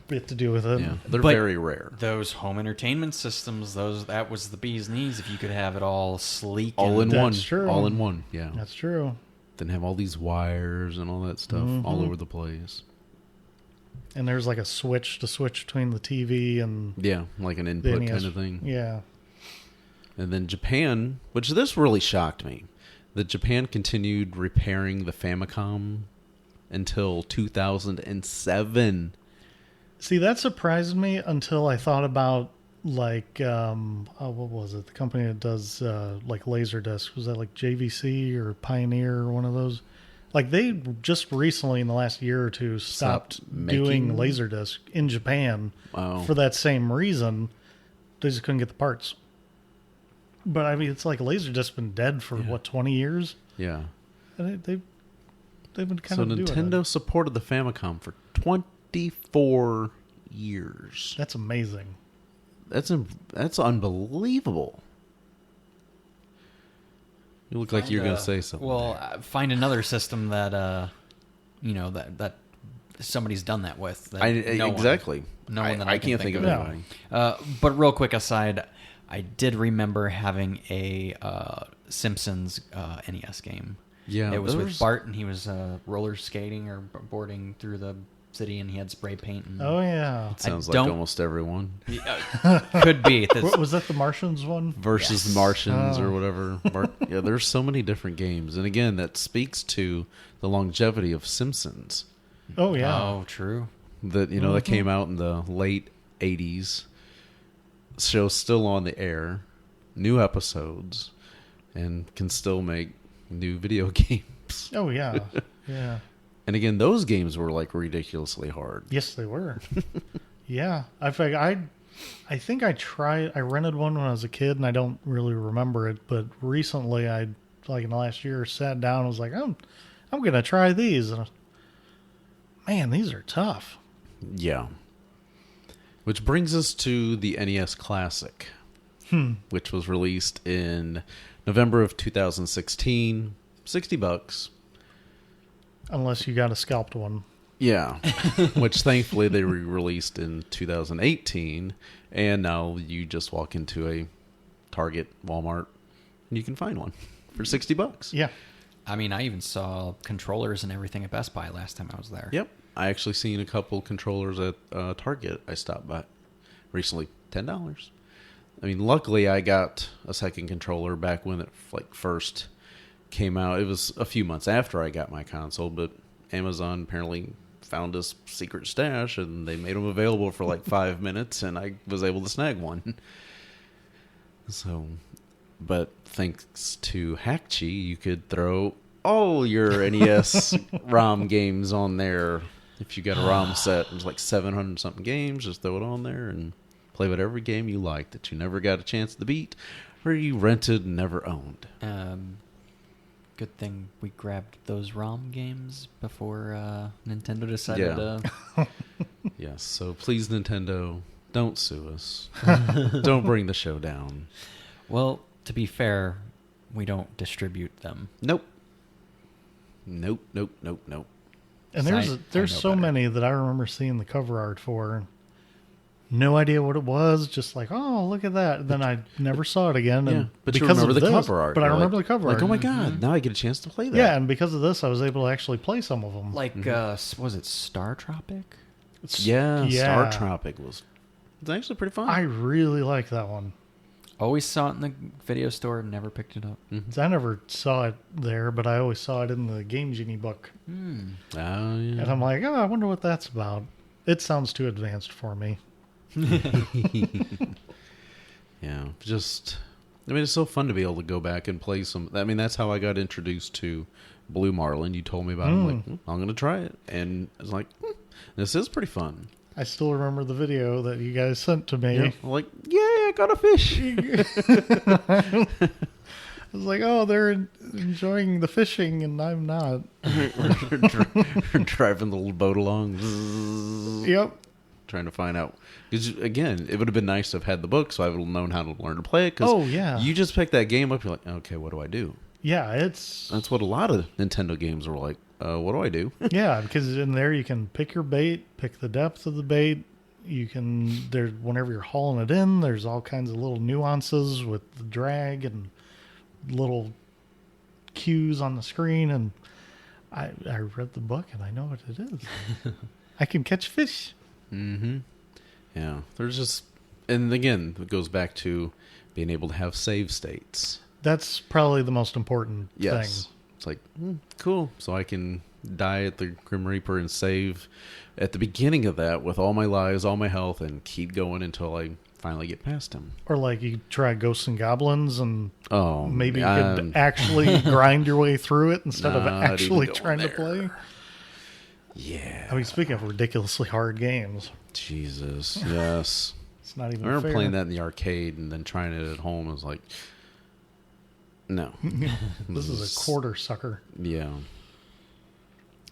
bit to do with it. yeah, they're But very rare. Those home entertainment systems, that was the bee's knees. If you could have it all sleek, All in and, one. That's true. All in one. Yeah. That's true. Then have all these wires and all that stuff all Mhm. over the place. And there's like a switch to switch between the TV and Yeah, like an the input NES. kind of thing. Yeah. And then Japan, which this really shocked me, that Japan continued repairing the Famicom until 2007. See, that surprised me until I thought about what was it? The company that does like Laserdisc. Was that like JVC or Pioneer or one of those? Like they just recently in the last year or two stopped doing making? Laserdisc in Japan Oh. for that same reason. They just couldn't get the parts. But I mean, it's like Laserdisc's been dead for what 20 years, Yeah. and they've been kind So of doing Nintendo it. supported the Famicom for 24 years. That's amazing. That's unbelievable. You look like you're going to say something. Well, there. find another system that that somebody's done that with. That no one- exactly. no one that I I can can't think think of. of No. anybody. But real quick aside, I did remember having a Simpsons NES game. Yeah, it was with those- Bart, and he was roller skating or boarding through the city, and he had spray paint. And, Oh yeah. Sounds like don't- almost everyone. could be. Was that the Martians one? Versus Yes. Martians or Oh. whatever. Yeah, there's so many different games. And again, that speaks to the longevity of Simpsons. Oh yeah. Oh, true. That, that came out in the late 80s. Show's still on the air. New episodes. And can still make new video games. Oh yeah. Yeah. And again, those games were like ridiculously hard. Yes, they were. Yeah. I think I rented one when I was a kid, and I don't really remember it. But recently, like in the last year, sat down and was like, I'm gonna try these. And man, these are tough. Yeah. Which brings us to the NES Classic, which was released in November of 2016. $60. Unless you got a scalped one. Yeah, which thankfully they re-released in 2018, and now you just walk into a Target, Walmart, and you can find one for $60. Yeah. I mean, I even saw controllers and everything at Best Buy last time I was there. Yep, I actually seen a couple controllers at Target. I stopped by recently, $10. I mean, luckily I got a second controller back when it first came out. It was a few months after I got my console, but Amazon apparently found this secret stash and they made them available for 5 minutes, and I was able to snag one. So, but thanks to Hackchi, you could throw all your NES ROM games on there. If you got a ROM set, it was 700 something games, just throw it on there and play whatever game you liked that you never got a chance to beat or you rented and never owned. Good thing we grabbed those ROM games before Nintendo decided to... Yes, so please, Nintendo, don't sue us. Don't bring the show down. Well, to be fair, we don't distribute them. Nope. And I there's know so better. many that I remember seeing the cover art for. No idea what it was. Just oh, look at that. And then I never saw it again. Yeah, And but you because remember of the this- cover art. But I You're remember the cover art. oh my God, now I get a chance to play that. Yeah, and because of this, I was able to actually play some of them. Was it Star Tropic? Yeah, Star Tropic was... It's actually pretty fun. I really like that one. Always saw it in the video store, never picked it up. I never saw it there, but I always saw it in the Game Genie book. Oh, yeah. And I'm like, I wonder what that's about. It sounds too advanced for me. Yeah, just... I mean, it's so fun to be able to go back and play some... I mean, that's how I got introduced to Blue Marlin. You told me about it. I'm like, I'm going to try it. And it's like, this is pretty fun. I still remember the video that you guys sent to me. Yeah, I'm like, yeah, I got a fish. I was like, oh, they're enjoying the fishing, and I'm not. We're driving the little boat along. Yep. Trying to find out. Because, again, it would have been nice to have had the book so I would have known how to learn to play it. Cause Oh, yeah. you just pick that game up, you're like, okay, what do I do? Yeah, it's... That's what a lot of Nintendo games were like. What do I do? Yeah, because in there you can pick your bait, pick the depth of the bait. You can... Whenever you're hauling it in, there's all kinds of little nuances with the drag and little cues on the screen. And I read the book, and I know what it is. I can catch fish. Mm-hmm. Yeah. There's just... And again, it goes back to being able to have save states. That's probably the most important Yes. thing. It's like, cool. So I can die at the Grim Reaper and save at the beginning of that with all my lives, all my health, and keep going until I finally get past him. Or like you try Ghosts and Goblins, and Oh, maybe you could actually grind your way through it instead of Not actually even going trying to there. play. Yeah. I mean, speaking of ridiculously hard games, Jesus. Yes. it's not even I remember fair. playing that in the arcade and then trying it at home. I was like, no. This is a quarter sucker. Yeah.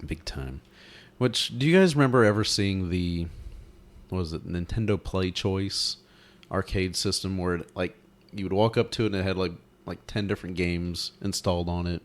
Big time. Which, do you guys remember ever seeing the, what was it, Nintendo Play Choice arcade system where it, you would walk up to it and it had like 10 different games installed on it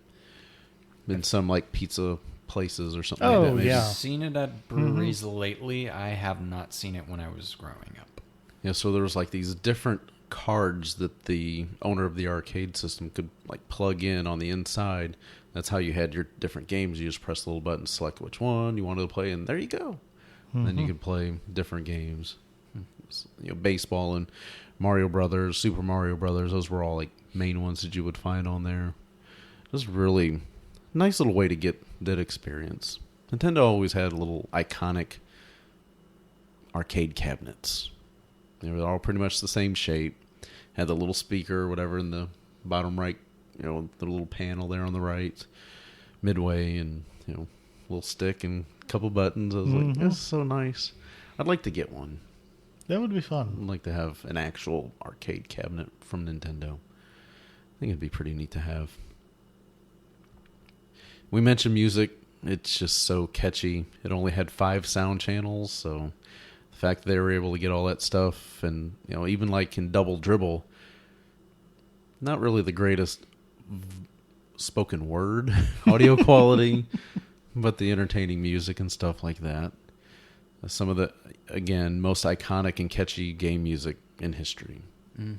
in some pizza places or something Oh, like that. Maybe. yeah. I've seen it at breweries lately. I have not seen it when I was growing up. Yeah, so there was these different cards that the owner of the arcade system could plug in on the inside. That's how you had your different games. You just press the little button, select which one you wanted to play, and there you go. And then you could play different games. Baseball and Mario Brothers, Super Mario Brothers. Those were all main ones that you would find on there. It was really nice little way to get that experience. Nintendo always had little iconic arcade cabinets. They were all pretty much the same shape. Had the little speaker or whatever in the bottom right, the little panel there on the right, midway, and little stick and a couple buttons. I was like, this is so nice. I'd like to get one. That would be fun. I'd like to have an actual arcade cabinet from Nintendo. I think it'd be pretty neat to have. We mentioned music. It's just so catchy. It only had 5 sound channels, so the fact that they were able to get all that stuff, and even like in Double Dribble, not really the greatest spoken word audio quality, but the entertaining music and stuff like that. Some of the, again, most iconic and catchy game music in history.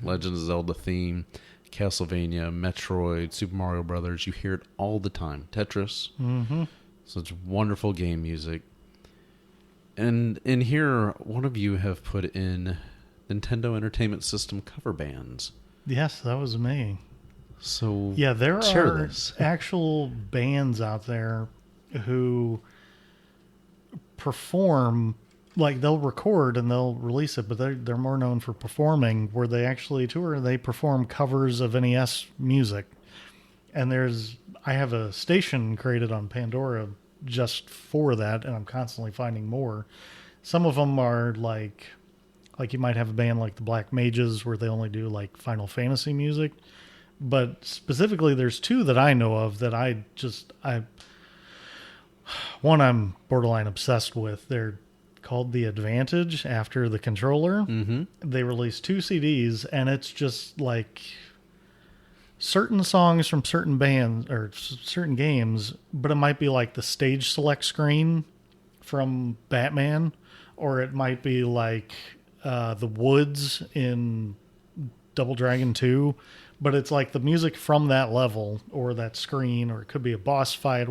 Legend of Zelda theme, Castlevania, Metroid, Super Mario Brothers. You hear it all the time. Tetris. Such wonderful game music. And in here, one of you have put in Nintendo Entertainment System cover bands. Yes, that was me. So Yeah, there share are this. actual bands out there who perform, like they'll record and they'll release it, but they're more known for performing, where they actually tour and they perform covers of NES music. And I have a station created on Pandora just for that, and I'm constantly finding more. Some of them are like you might have a band like the Black Mages where they only do like Final Fantasy music. But specifically, there's two that I know of that one I'm borderline obsessed with. They're called The Advantage, after the controller. They released 2 CDs, and it's just like certain songs from certain bands or certain games, but it might be like the stage select screen from Batman, or it might be like the woods in Double Dragon 2, but it's like the music from that level or that screen, or it could be a boss fight,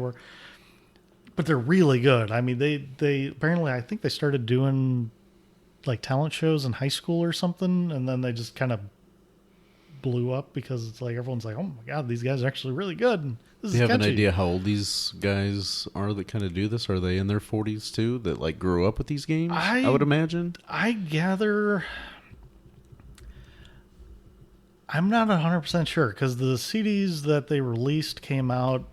but they're really good. I mean, they apparently, I think they started doing like talent shows in high school or something, and then they just kind of blew up because it's like everyone's like, oh my god, these guys are actually really good. And this Do you is have an catchy. idea how old these guys are that kind of do this? Are they in their 40s too, that like grew up with these games? I would imagine. I gather, I'm not 100% sure, because the CDs that they released came out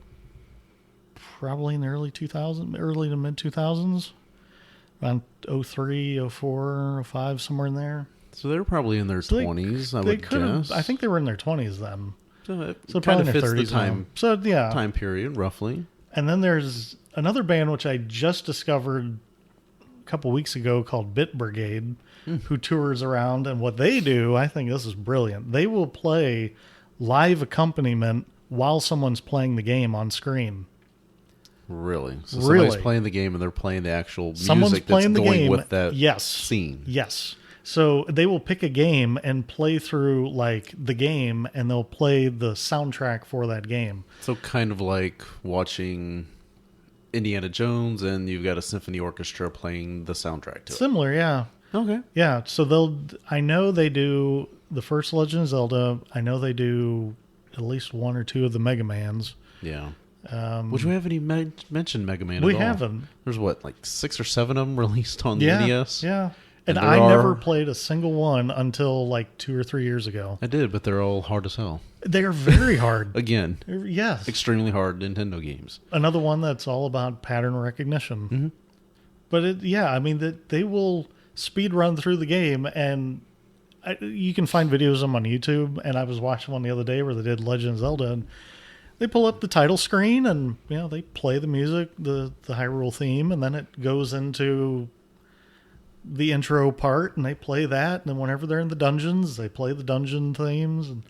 probably in the early to mid 2000s, around 03, 04, 05, somewhere in there. So they're probably in their So 20s, I they would could've- guess. I think they were in their 20s then. So it So kind probably of in their fits 30s the time now. So yeah. time period, roughly. And then there's another band which I just discovered a couple weeks ago called Bit Brigade, who tours around. And what they do, I think this is brilliant. They will play live accompaniment while someone's playing the game on screen. Really? So Really. somebody's playing the game and they're playing the actual Someone's music that's playing the going game. with that Yes. scene. Yes. So they will pick a game and play through like the game, and they'll play the soundtrack for that game. So kind of like watching Indiana Jones and you've got a symphony orchestra playing the soundtrack to it. Similar, yeah. Okay. Yeah, so I know they do the first Legend of Zelda. I know they do at least 1 or 2 of the Mega Mans. Yeah. Which we haven't even mentioned Mega Man We at all. haven't. There's what, like 6 or 7 of them released on the Yeah, NES? yeah. And And I there never are- played a single one until like 2 or 3 years ago. I did, but they're all hard as hell. They're very hard. Again, Yes. extremely hard Nintendo games. Another one that's all about pattern recognition. Mm-hmm. But I mean, they will speed run through the game, and you can find videos of them on YouTube. And I was watching one the other day where they did Legend of Zelda, and they pull up the title screen, and they play the music, the Hyrule theme, and then it goes into the intro part, and they play that. And then whenever they're in the dungeons, they play the dungeon themes. And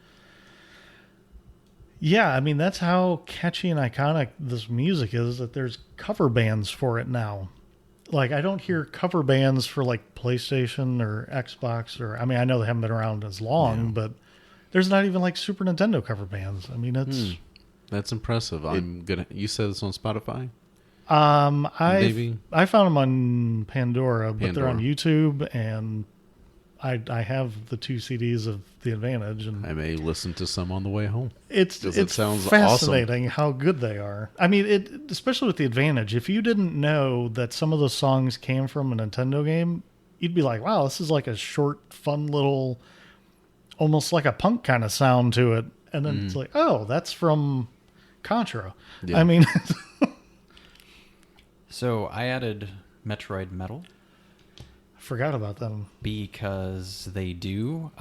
yeah, I mean, that's how catchy and iconic this music is, that there's cover bands for it now. Like, I don't hear cover bands for like PlayStation or Xbox, or I mean, I know they haven't been around as long, but there's not even like Super Nintendo cover bands. I mean, it's That's impressive. You said this on Spotify? I Maybe. found them on Pandora, but they're on Pandora. YouTube, and I have the 2 CDs of The Advantage, and I may listen to some on the way home. It's 'Cause it sounds fascinating how good they are. I mean, especially with The Advantage. If you didn't know that some of the songs came from a Nintendo game, you'd be like, "Wow, this is like a short, fun little, almost like a punk kind of sound to it." And then it's like, "Oh, that's from Contra." Yeah. I mean, So I added Metroid Metal I forgot about them. because they do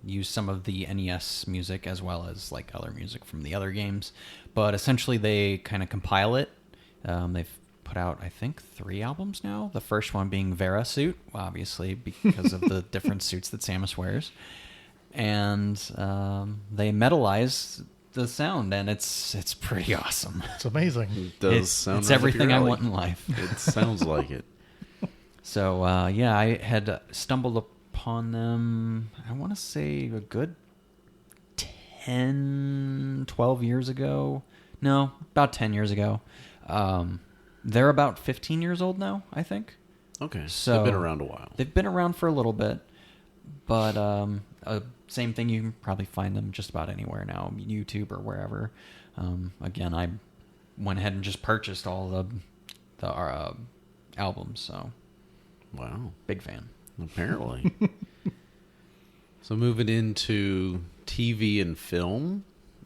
use some of the NES music as well as like other music from the other games, but essentially they kind of compile it. They've put out, I think, 3 albums now. The first one being Vera Suit, obviously, because of the different suits that Samus wears. And they metalize the sound, and it's pretty awesome. It's amazing. It does sound it's right up everything your I alley. want in life. It sounds like it. So, yeah, I had stumbled upon them, I want to say a good 10, 12 years ago. No, about 10 years ago. They're about 15 years old now, I think. Okay, So they've been around a while. They've been around for a little bit, but same thing. You can probably find them just about anywhere now, YouTube or wherever. Again, I went ahead and just purchased all the albums, so Wow, big fan. apparently. So moving into TV and film,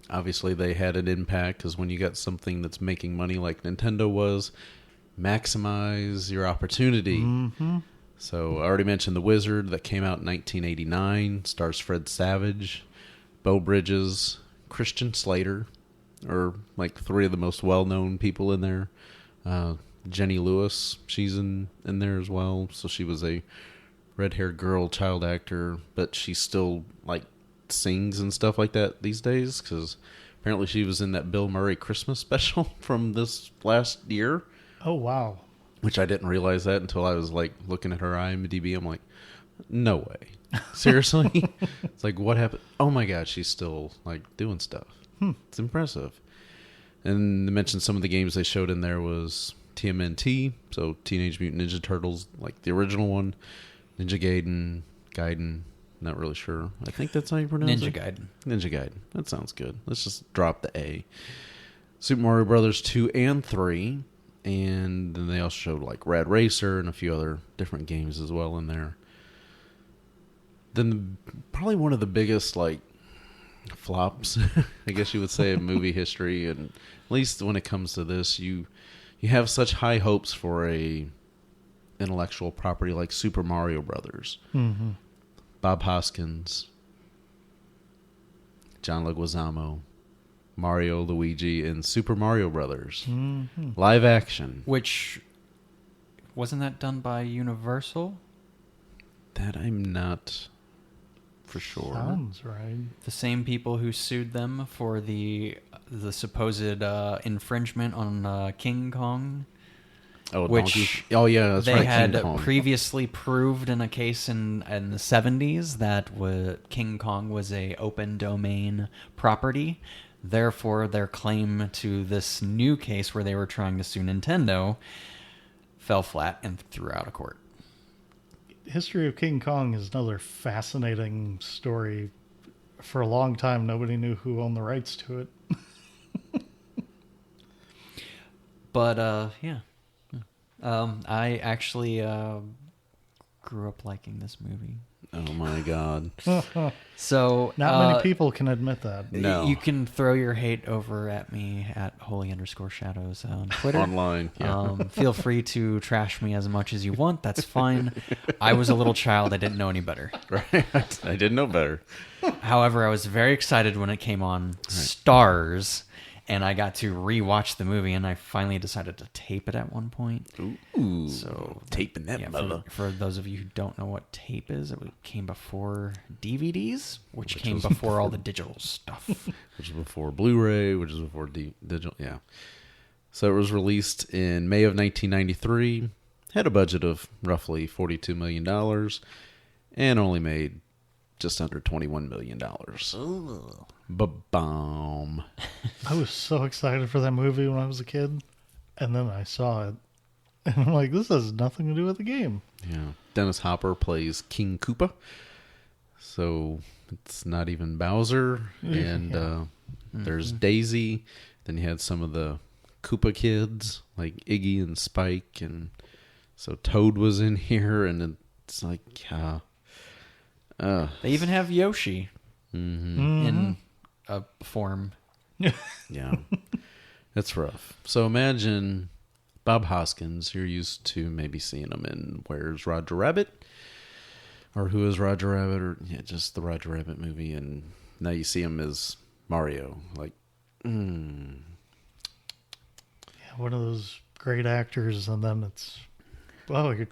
obviously they had an impact because when you got something that's making money like Nintendo was, maximize your opportunity. Mm-hmm. So I already mentioned The Wizard that came out in 1989, stars Fred Savage, Beau Bridges, Christian Slater, or like 3 of the most well-known people in there. Jenny Lewis, she's in there as well. So she was a red-haired girl, child actor, but she still like sings and stuff like that these days because apparently she was in that Bill Murray Christmas special from this last year. Oh, wow. Which I didn't realize that until I was like looking at her IMDb. I'm like, no way. Seriously? It's like, what happened? Oh my God, she's still like doing stuff. It's impressive. And they mentioned some of the games they showed in there was TMNT, so Teenage Mutant Ninja Turtles, like the original one, Ninja Gaiden, not really sure. I think that's how you pronounce Ninja it. Gaiden. Ninja Gaiden. That sounds good. Let's just drop the A. Super Mario Brothers 2 and 3. And then they also showed like Rad Racer and a few other different games as well in there. Then probably one of the biggest like flops, I guess you would say, in movie history, and at least when it comes to this, you have such high hopes for a intellectual property like Super Mario Brothers. Mm-hmm. Bob Hoskins, John Leguizamo, Mario, Luigi, and Super Mario Brothers. Mm-hmm. Live action. Which, wasn't that done by Universal? That I'm not for sure. Sounds right. The same people who sued them for the supposed infringement on King Kong, Oh, which Donkey. Oh, yeah, that's they right. had King Kong. previously proved in a case in the 70s that King Kong was a open domain property. Therefore, their claim to this new case where they were trying to sue Nintendo fell flat and threw out of court. History of King Kong is another fascinating story. For a long time, nobody knew who owned the rights to it. But, yeah. I actually grew up liking this movie. Oh, my God. So Not many people can admit that. No. You can throw your hate over at me at holy_shadows on Twitter. Online, yeah. Feel free to trash me as much as you want. That's fine. I was a little child. I didn't know any better. Right. I didn't know better. However, I was very excited when it came on Stars, and I got to rewatch the movie, and I finally decided to tape it at one point. Ooh. So taping that yeah, mother. for those of you who don't know what tape is, it came before DVDs, which came before all the digital stuff. Which is before Blu-ray, which is before digital. Yeah. So it was released in May of 1993. Had a budget of roughly $42 million, and only made just under $21 million. Ba-bomb. I was so excited for that movie when I was a kid, and then I saw it, and I'm like, this has nothing to do with the game. Yeah. Dennis Hopper plays King Koopa. So it's not even Bowser. And there's Daisy. Then you had some of the Koopa kids, like Iggy and Spike. And so Toad was in here. And it's like, They even have Yoshi in a form. yeah. That's rough. So imagine Bob Hoskins. You're used to maybe seeing him in Where's Roger Rabbit? Or Who is Roger Rabbit? Or just the Roger Rabbit movie. And now you see him as Mario. Like, Yeah, one of those great actors, and then it's, well, you're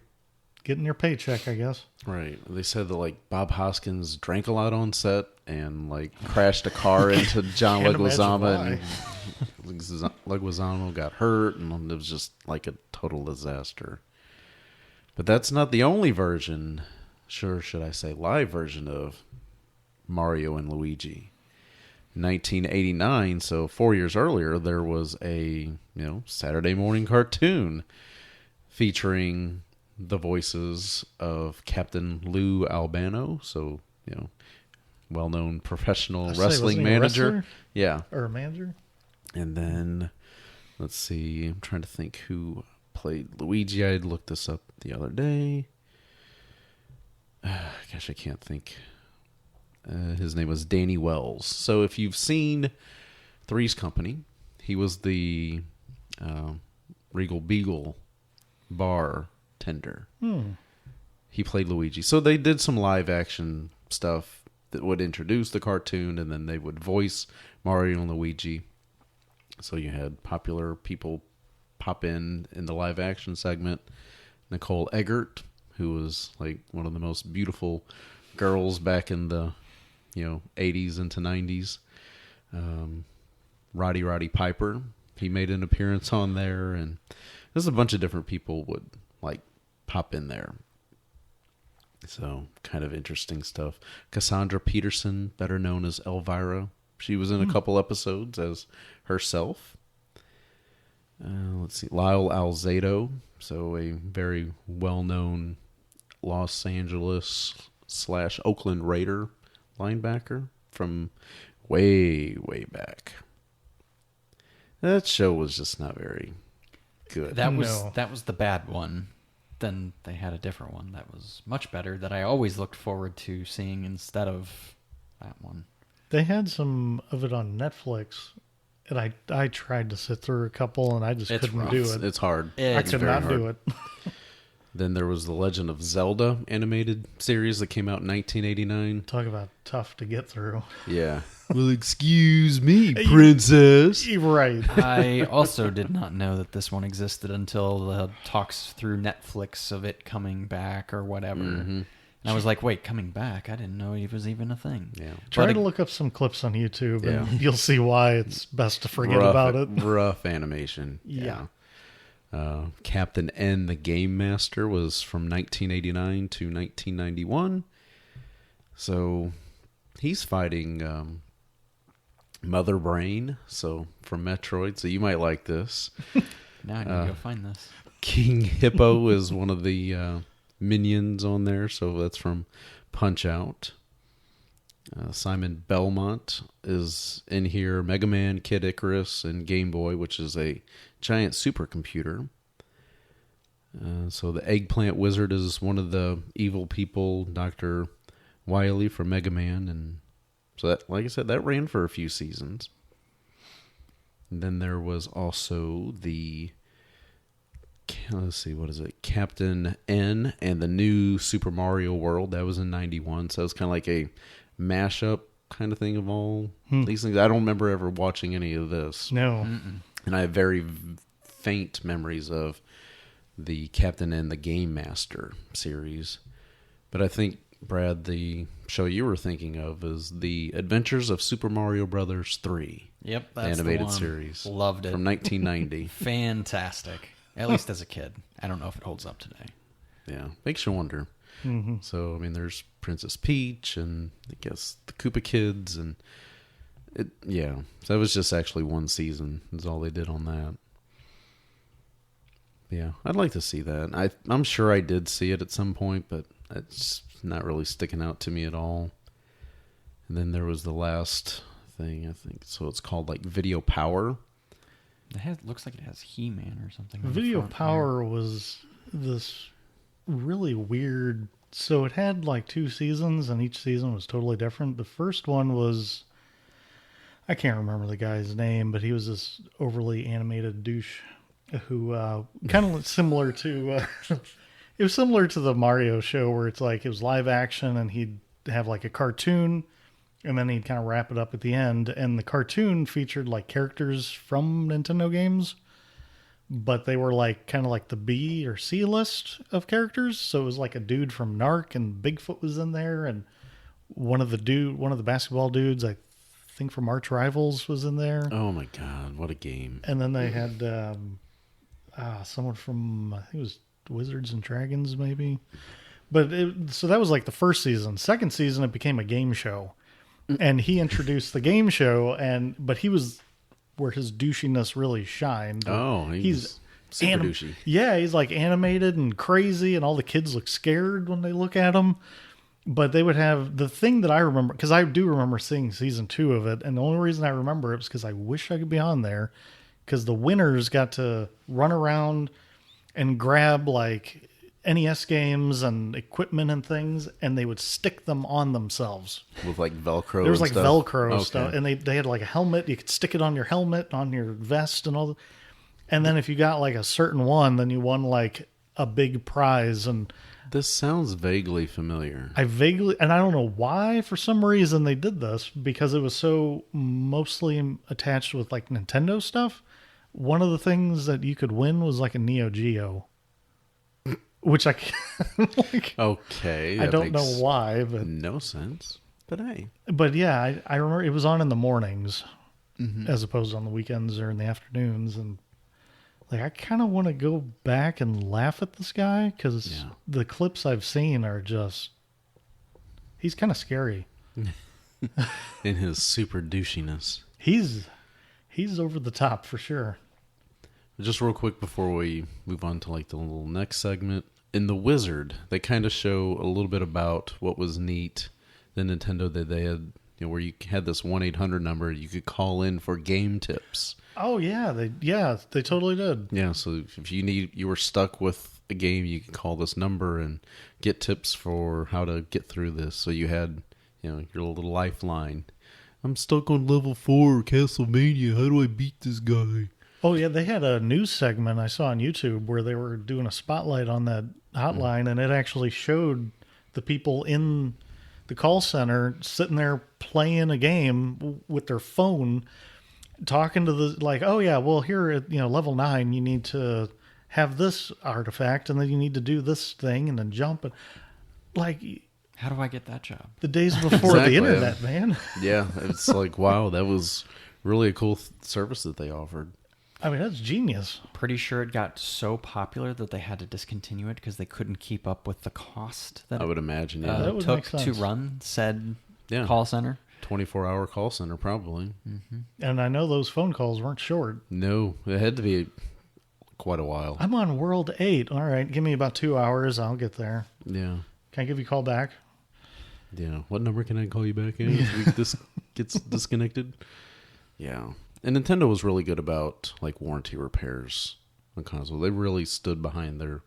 getting your paycheck, I guess. Right. They said that like Bob Hoskins drank a lot on set and like crashed a car into John Can't imagine Leguizamo, and Leguizamo got hurt, and it was just like a total disaster. But that's not the only version, should I say, live version of Mario and Luigi. 1989, so 4 years earlier, there was a Saturday morning cartoon featuring the voices of Captain Lou Albano, so well-known professional wrestling wasn't he a manager. wrestler? Yeah, Or a manager? and then let's see, I'm trying to think who played Luigi. I had looked this up the other day. Gosh, I can't think. His name was Danny Wells. So if you've seen Three's Company, he was the Regal Beagle bartender. He played Luigi. So they did some live action stuff that would introduce the cartoon, and then they would voice Mario and Luigi. So you had popular people pop in the live action segment. Nicole Eggert, who was like one of the most beautiful girls back in the 80s into 90s. Roddy Piper, he made an appearance on there, and there's a bunch of different people would like pop in there. So kind of interesting stuff. Cassandra Peterson, better known as Elvira, she was in a couple episodes as herself. Let's see, Lyle Alzado, so a very well-known Los Angeles / Oakland Raider linebacker from way back. That show was just not very good. That No. was the bad one. Then they had a different one that was much better that I always looked forward to seeing instead of that one. They had some of it on Netflix, and I tried to sit through a couple, and I just It's couldn't rough. do it. It's hard. I It's could very not hard. do it. Then there was the Legend of Zelda animated series that came out in 1989. Talk about tough to get through. Yeah. Well, excuse me, princess. You're right. I also did not know that this one existed until the talks through Netflix of it coming back or whatever. And I was like, wait, coming back? I didn't know it was even a thing. Yeah. Try But to look up some clips on YouTube, Yeah. and you'll see why it's best to forget rough, about it. Rough animation. Yeah. Captain N, the Game Master, was from 1989 to 1991. So he's fighting Mother Brain, so from Metroid. So you might like this. Now I need to go find this. King Hippo is one of the minions on there, so that's from Punch Out. Simon Belmont is in here. Mega Man, Kid Icarus, and Game Boy, which is a giant supercomputer. So the Eggplant Wizard is one of the evil people, Dr. Wily from Mega Man, and so that, like I said, that ran for a few seasons. And then there was also the, let's see, what is it? Captain N and the new Super Mario World. That was in 91. So it was kind of like a mashup kind of thing of all these things. I don't remember ever watching any of this. No. And I have very faint memories of the Captain N the Game Master series. But I think, Brad, the show you were thinking of is The Adventures of Super Mario Brothers 3. Yep, that's animated the one. series. Loved it. From 1990. Fantastic. At least as a kid. I don't know if it holds up today. Yeah, makes you wonder. So, I mean, there's Princess Peach and I guess the Koopa Kids and it. Yeah, so that was just actually one season. Is all they did on that. Yeah, I'd like to see that. I'm sure I did see it at some point, but it's not really sticking out to me at all. And then there was the last thing, I think. So it's called like Video Power. Looks like it has He-Man or something. on the Video front there. Power was this really weird. So it had like 2 seasons, and each season was totally different. The first one was, I can't remember the guy's name, but he was this overly animated douche who kind of similar to it was similar to the Mario show, where it's like it was live action and he'd have like a cartoon and then he'd kind of wrap it up at the end, and the cartoon featured like characters from Nintendo games, but they were like kind of like the B or C list of characters. So it was like a dude from Narc, and Bigfoot was in there, and one of the basketball dudes, I think from Arch Rivals, was in there. Oh my God, what a game! And then they had someone from, I think it was Wizards and Dragons, maybe. But so that was like the first season. Second season, it became a game show, and he introduced the game show, but he was where his douchiness really shined. Oh, he's super douchey. Yeah, he's like animated and crazy, and all the kids look scared when they look at him. But they would have the thing that I remember, because I do remember seeing season 2 of it, and the only reason I remember it was because I wish I could be on there, because the winners got to run around and grab like NES games and equipment and things, and they would stick them on themselves. With like Velcro. There was and like stuff. Velcro Okay. stuff, and they had like a helmet. You could stick it on your helmet, on your vest, and all. And then if you got like a certain one, then you won like a big prize. And This sounds vaguely familiar. I don't know why, for some reason they did this, because it was so mostly attached with like Nintendo stuff. One of the things that you could win was like a Neo Geo, which I can't, like, Okay. I that don't know makes why, but No sense. But hey. yeah, I remember it was on in the mornings as opposed to on the weekends or in the afternoons, and like I kind of want to go back and laugh at this guy, because Yeah. the clips I've seen are he's kind of scary. In his super douchiness. He's over the top for sure. Just real quick before we move on to like the little next segment. In The Wizard, they kind of show a little bit about what was neat. The Nintendo that they had, where you had this 1-800 number you could call in for game tips. Oh yeah, they totally did. Yeah, so if you were stuck with a game, you could call this number and get tips for how to get through this. So you had, your little lifeline. I'm stuck on level 4 Castlevania. How do I beat this guy? Oh yeah, they had a news segment I saw on YouTube where they were doing a spotlight on that hotline, and it actually showed the people in the call center sitting there playing a game with their phone, talking to the, like, oh yeah, well here at level 9 you need to have this artifact, and then you need to do this thing and then jump, and like How do I get that job? the days before Exactly. the internet, man. Yeah, it's like, wow, that was really a cool service that they offered. I mean, that's genius. Pretty sure it got so popular that they had to discontinue it because they couldn't keep up with the cost that I it would imagine, That yeah. would took make to sense. run said Yeah. call center. 24-hour call center, probably. And I know those phone calls weren't short. No, it had to be quite a while. I'm on World 8. All right, give me about 2 hours. I'll get there. Yeah. Can I give you a call back? Yeah. What number can I call you back in if this gets disconnected? Yeah. And Nintendo was really good about like warranty repairs on console. They really stood behind their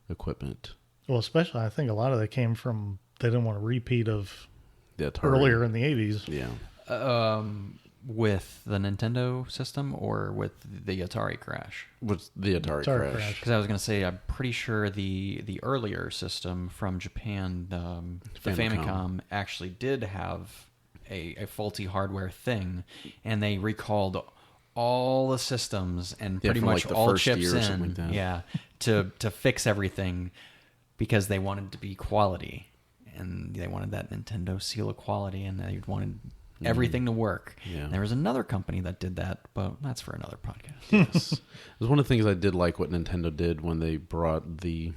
equipment. Well, especially I think a lot of that came from they didn't want a repeat of The Atari. earlier in the 80s. Yeah. With the Nintendo system or with the Atari crash? With the Atari, Atari crash. crash. Because I was going to say, I'm pretty sure the earlier system from Japan, the Famicom, actually did have a faulty hardware thing, and they recalled all the systems and pretty from, much like, the all first chips year or in, something like that. yeah, to fix everything because they wanted to be quality, and they wanted that Nintendo seal of quality, and they wanted everything to work. Yeah. There was another company that did that, but that's for another podcast. Yes. It was one of the things I did like what Nintendo did when they brought the,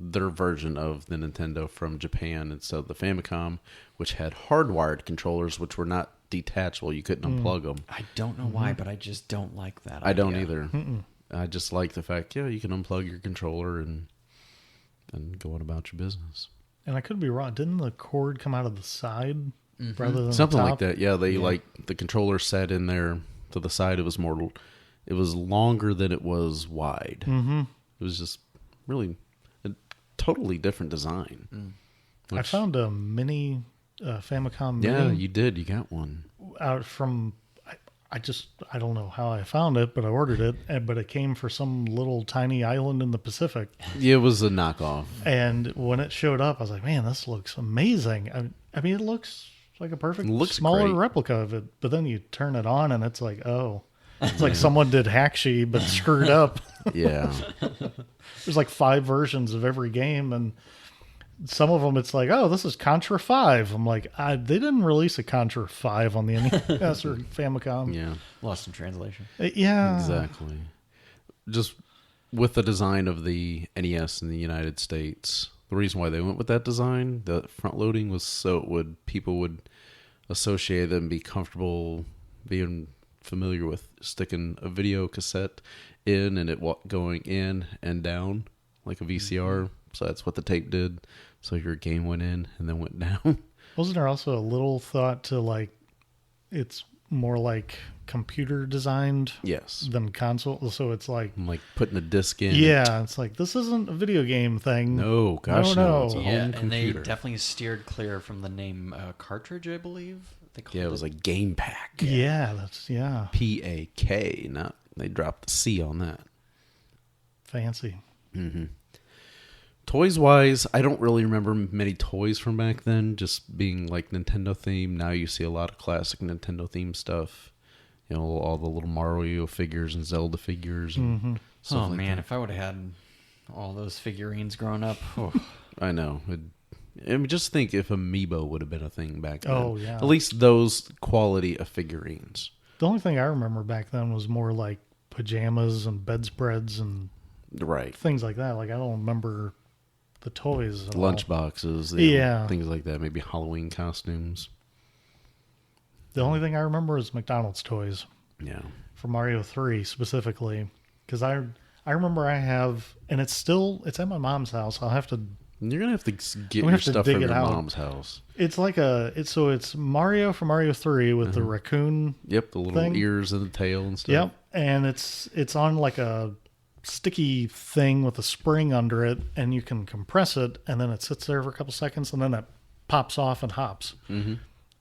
their version of the Nintendo from Japan instead of the Famicom, which had hardwired controllers, which were not detachable. You couldn't unplug them. I don't know why, but I just don't like that. I don't idea. either. I just like the fact, you can unplug your controller and go on about your business. And I could be wrong. Didn't the cord come out of the side rather than Something the like top? that. Yeah, they like the controller sat in there to the side. It was longer than it was wide. Mm-hmm. It was just really a totally different design. I found a mini Famicom Yeah, Mini you did. You got one. out from. I don't know how I found it, but I ordered it. But it came for some little tiny island in the Pacific. Yeah, it was a knockoff. And when it showed up, I was like, "Man, this looks amazing." I mean, it looks like a perfect It looks smaller great. replica of it. But then you turn it on, and it's like, oh, It's like someone did Hackshi but screwed up. Yeah. There's like 5 versions of every game, and some of them it's like, oh, this is Contra 5. I'm like, they didn't release a Contra 5 on the NES or Famicom. Yeah. Lost in translation. Yeah. Exactly. Just with the design of the NES in the United States, the reason why they went with that design, the front loading, was so people would associate it and be comfortable being familiar with sticking a video cassette in and it going in and down like a VCR. So that's what the tape did. So your game went in and then went down. Wasn't there also a little thought to like it's more like computer designed Yes. than console? So it's like, Like putting a disc in. yeah, it's like this isn't a video game thing. No, gosh, no. It's a No. Yeah, home and they computer. definitely steered clear from the name cartridge, I believe. They called Yeah, it was like Game Pack. Yeah, that's PAK. Not they dropped the C on that. fancy. Toys wise, I don't really remember many toys from back then, just being like Nintendo themed. Now you see a lot of classic Nintendo themed stuff. You know, all the little Mario figures and Zelda figures. And stuff Oh like man, that. if I would have had all those figurines growing up, oh, I know. I mean, just think if Amiibo would have been a thing back then. Oh, yeah. At least those quality of figurines. The only thing I remember back then was more like pajamas and bedspreads and Right. things like that. Like I don't remember the toys. At all. Lunchboxes. Yeah. Things like that. Maybe Halloween costumes. The only thing I remember is McDonald's toys Yeah. for Mario 3 specifically, because I remember I have, and it's at my mom's house. I'll have to. You're going to have to get We your have to stuff dig from it your out. mom's house. It's like it's Mario from Mario 3 with the raccoon. Yep, the little Thing. ears and the tail and stuff. Yep, and it's on like a sticky thing with a spring under it, and you can compress it, and then it sits there for a couple seconds, and then it pops off and hops. Mm-hmm.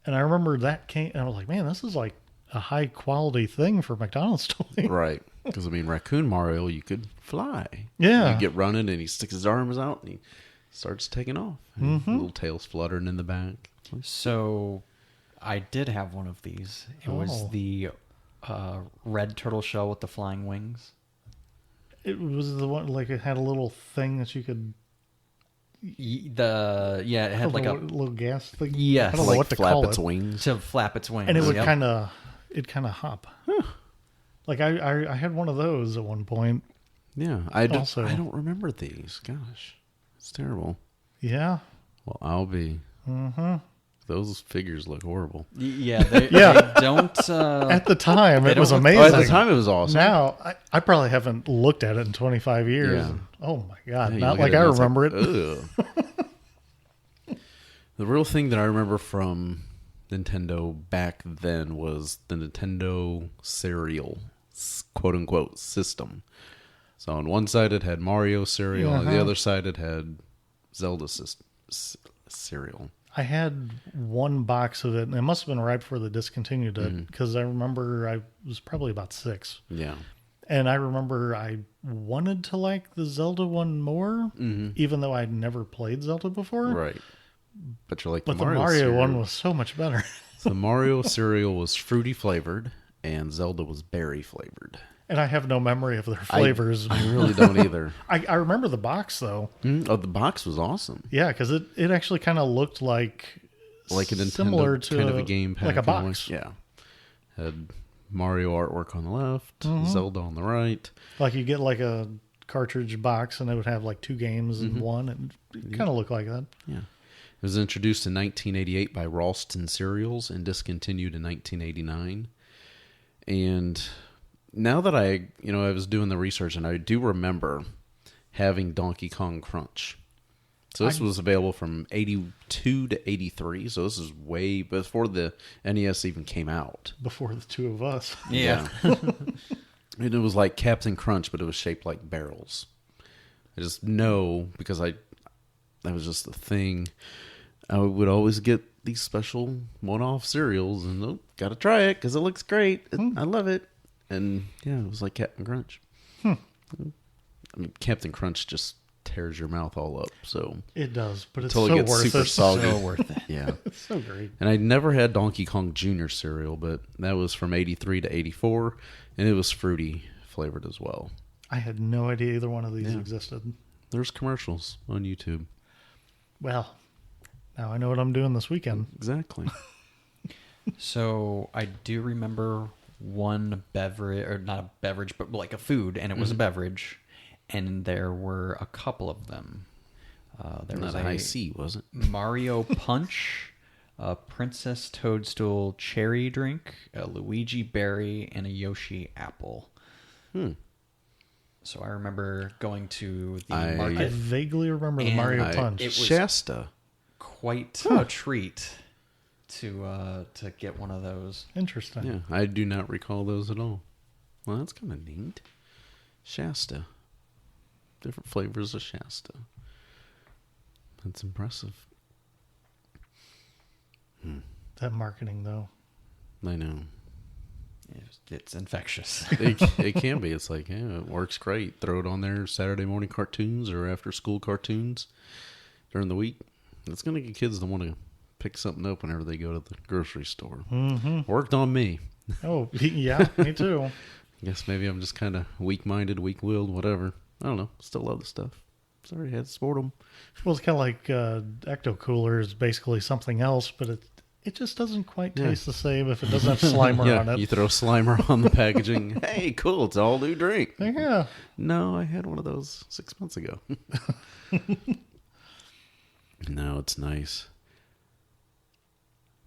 And I remember that came, and I was like, man, this is like a high quality thing for McDonald's toy. Right. Because, I mean, Raccoon Mario, you could fly. Yeah. You get running and he sticks his arms out and he starts taking off. Mm-hmm. Little tails fluttering in the back. so I did have one of these. It was Oh. the red turtle shell with the flying wings. It was the one like it had a little thing that you could It had like a little gas thing. Yes. I don't know Like what to flap call its it. wings. to flap its wings, And it would yep. kind of hop. Like I had one of those at one point. Yeah. I don't Also- remember these. Gosh. It's terrible. Yeah. Well, I'll be. Mm-hmm. Those figures look horrible. Yeah, they don't. At the time, it don't was look- amazing. Oh, at the time, it was awesome. Now, I probably haven't looked at it in 25 years. Yeah. Oh my God. Yeah, you Not look at like I and it's remember it. Ugh. The real thing that I remember from Nintendo back then was the Nintendo cereal, quote unquote, system. So on one side it had Mario cereal, on the Uh-huh. other side it had Zelda cereal. I had one box of it, and it must have been right before they discontinued it, because I remember I was probably about 6. Yeah. And I remember I wanted to like the Zelda one more, even though I'd never played Zelda before. Right. But you're like But the Mario, Mario one cereal. was so much better. So the Mario cereal was fruity flavored and Zelda was berry flavored. And I have no memory of their flavors. I really don't either. I remember the box, though. Oh, the box was awesome. Yeah, because it actually kind of looked like A Nintendo similar to kind of a game pack. like a in way. box. Yeah. Had Mario artwork on the left, Mm-hmm. Zelda on the right. Like you get like a cartridge box, and it would have like 2 games in one, and it kind of looked like that. Yeah. It was introduced in 1988 by Ralston Cereals and discontinued in 1989. And now that I was doing the research, and I do remember having Donkey Kong Crunch. So this was available from 82 to 83. So this is way before the NES even came out. Before the 2 of us. Yeah. And it was like Captain Crunch, but it was shaped like barrels. I just know because that was just the thing. I would always get these special one-off cereals, and gotta try it because it looks great. I love it. And yeah, it was like Captain Crunch. I mean, Captain Crunch just tears your mouth all up. So It does, but it's until so it gets worth super it. soggy. So worth it. Yeah. It's so great. And I never had Donkey Kong Jr. cereal, but that was from 83 to 84, and it was fruity flavored as well. I had no idea either one of these Yeah. existed. There's commercials on YouTube. Well, now I know what I'm doing this weekend. Exactly. So I do remember one beverage, or not a beverage, but like a food, and it was a beverage, and there were a couple of them. There was Not a high C, was it? Mario Punch, a Princess Toadstool cherry drink, a Luigi berry, and a Yoshi apple. So I remember going to the I- I market. vaguely remember the And Mario Punch. it was- Shasta. Quite a treat to get one of those. Interesting. Yeah, I do not recall those at all. Well, that's kind of neat. Shasta. Different flavors of Shasta. That's impressive. That marketing, though. I know. It's infectious. It can be. It's like, yeah, it works great. Throw it on there Saturday morning cartoons or after school cartoons during the week. It's going to get kids to want to pick something up whenever they go to the grocery store. Mm-hmm. Worked on me. Oh, yeah, me too. I guess maybe I'm just kind of weak-minded, weak-willed, whatever. I don't know. Still love the stuff. Sorry, had to sport them. Well, it's kind of like Ecto Cooler is basically something else, but it just doesn't quite taste the same if it doesn't have Slimer on Yeah, it. you throw Slimer on the packaging. Hey, cool, it's all new drink. Yeah. No, I had one of those 6 months ago. No, it's nice.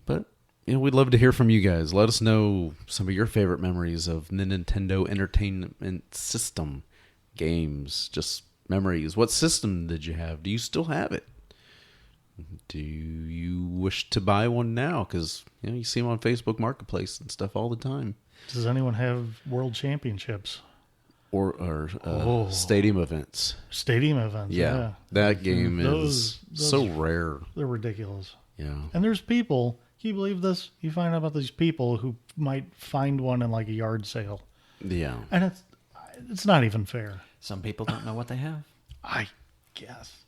But, we'd love to hear from you guys. Let us know some of your favorite memories of the Nintendo Entertainment System games. Just memories. What system did you have? Do you still have it? Do you wish to buy one now? Because, you see them on Facebook Marketplace and stuff all the time. Does anyone have World Championships? Or stadium events. Stadium events? Yeah. That game Those- is so rare. They're ridiculous. Yeah. And there's people, can you believe this? You find out about these people who might find one in like a yard sale. Yeah. And it's not even fair. Some people don't know what they have. I guess.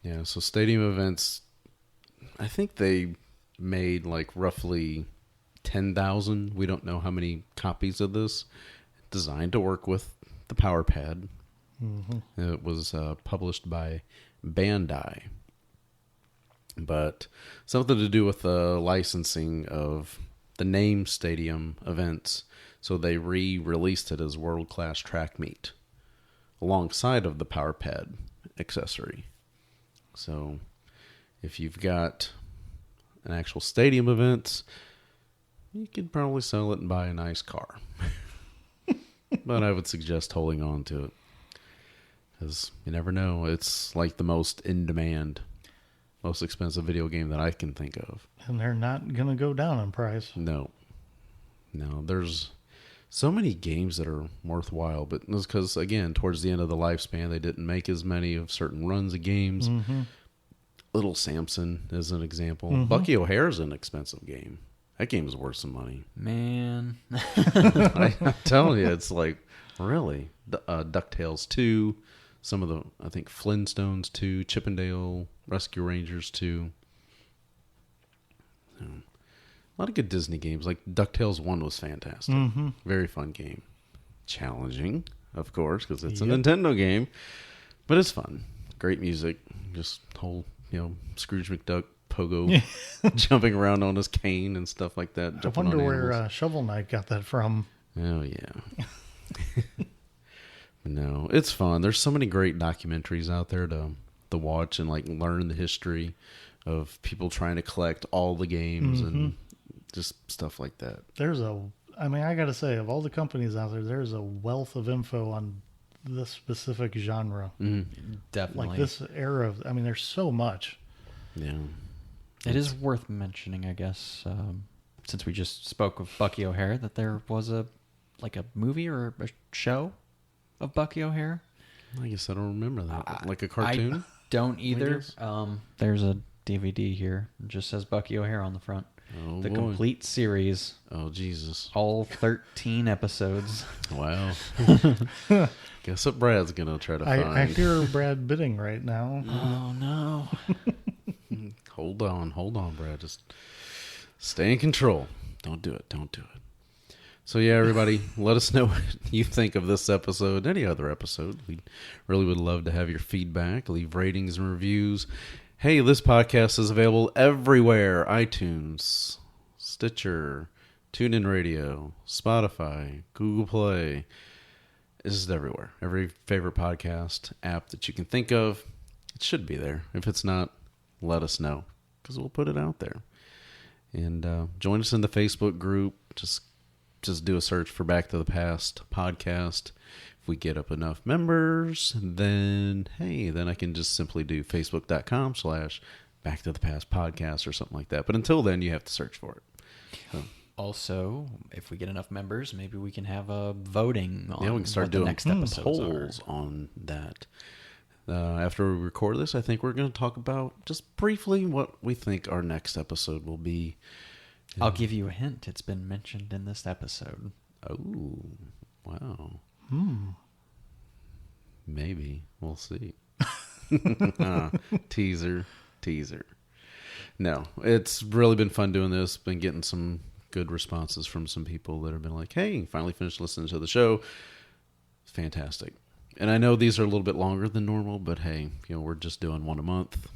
Yeah, so stadium events, I think they made like roughly 10,000. We don't know how many copies of this. Designed to work with the Power Pad. Mm-hmm. It was published by Bandai. But something to do with the licensing of the name stadium events. So they re-released it as World Class Track Meet alongside of the Power Pad accessory. So if you've got an actual stadium event, you could probably sell it and buy a nice car. But I would suggest holding on to it. Because you never know. It's like the most in-demand, most expensive video game that I can think of. And they're not going to go down in price. No, there's so many games that are worthwhile, but it's because, again, towards the end of the lifespan, they didn't make as many of certain runs of games. Mm-hmm. Little Samson is an example. Bucky O'Hare's an expensive game. That game is worth some money. Man. I'm telling you, it's like, really? DuckTales 2, some of the, I think, Flintstones 2, Chippendale Rescue Rangers 2. A lot of good Disney games. Like DuckTales 1 was fantastic. Mm-hmm. Very fun game. Challenging, of course, because it's a Nintendo game. But it's fun. Great music. Just whole, Scrooge McDuck pogo jumping around on his cane and stuff like that. I wonder where Shovel Knight got that from. Oh, yeah. No, it's fun. There's so many great documentaries out there to watch and like learn the history of people trying to collect all the games and just stuff like that. I got to say, of all the companies out there, there's a wealth of info on this specific genre. Definitely. Like this era of, there's so much. Yeah. It is worth mentioning, I guess, since we just spoke of Bucky O'Hare, that there was a movie or a show of Bucky O'Hare. I guess I don't remember that. Like a cartoon? I don't either. guess. There's a DVD here. It just says Bucky O'Hare on the front. Oh, the boy. complete series, Oh, Jesus. all 13 episodes. Wow. Guess what Brad's going to try to I find. hear Brad bidding right now. Oh no! Hold on, Brad. Just stay in control. Don't do it. So yeah, everybody, let us know what you think of this episode, any other episode. We really would love to have your feedback. Leave ratings and reviews. Hey, this podcast is available everywhere: iTunes, Stitcher, TuneIn Radio, Spotify, Google Play. This is everywhere. Every favorite podcast app that you can think of, it should be there. If it's not, let us know, because we'll put it out there. And join us in the Facebook group. Just do a search for Back to the Past podcast. If we get up enough members, then I can just simply do facebook.com/Back to the Past podcast or something like that. But until then, you have to search for it. So, Also, if we get enough members, maybe we can have a voting on we can start what doing the next episodes polls are. on that. After we record this, I think we're going to talk about just briefly what we think our next episode will be. I'll give you a hint. It's been mentioned in this episode. Oh, wow. Maybe. We'll see. Teaser. No, it's really been fun doing this. Been getting some good responses from some people that have been like, hey, finally finished listening to the show. Fantastic. And I know these are a little bit longer than normal, but hey, we're just doing one a month.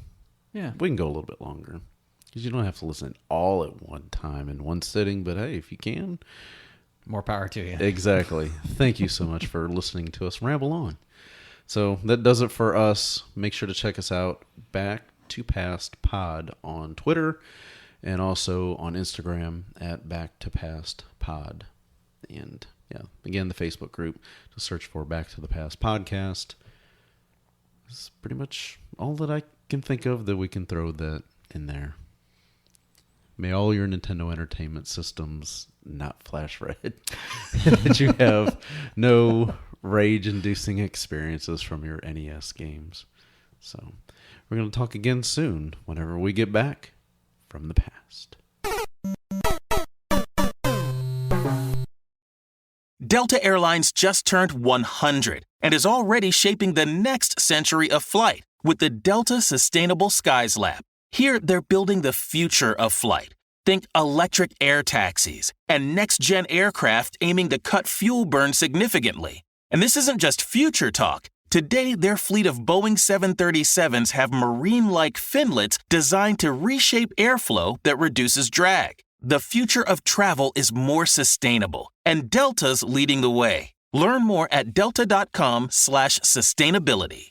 Yeah. We can go a little bit longer, because you don't have to listen all at one time in one sitting. But hey, if you can, More power to you. exactly. Thank you so much for listening to us ramble on. So that does it for us. Make sure to check us out, Back to Past Pod, on Twitter, and also on Instagram at Back to Past Pod. And yeah, again, the Facebook group, just search for Back to the Past podcast. It's pretty much all that I can think of that we can throw that in there. May all your Nintendo Entertainment Systems not flash red. That you have no rage-inducing experiences from your NES games. So we're going to talk again soon, whenever we get back from the past. Delta Airlines just turned 100 and is already shaping the next century of flight with the Delta Sustainable Skies Lab. Here, they're building the future of flight. Think electric air taxis and next-gen aircraft aiming to cut fuel burn significantly. And this isn't just future talk. Today, their fleet of Boeing 737s have marine-like finlets designed to reshape airflow that reduces drag. The future of travel is more sustainable, and Delta's leading the way. Learn more at delta.com/sustainability.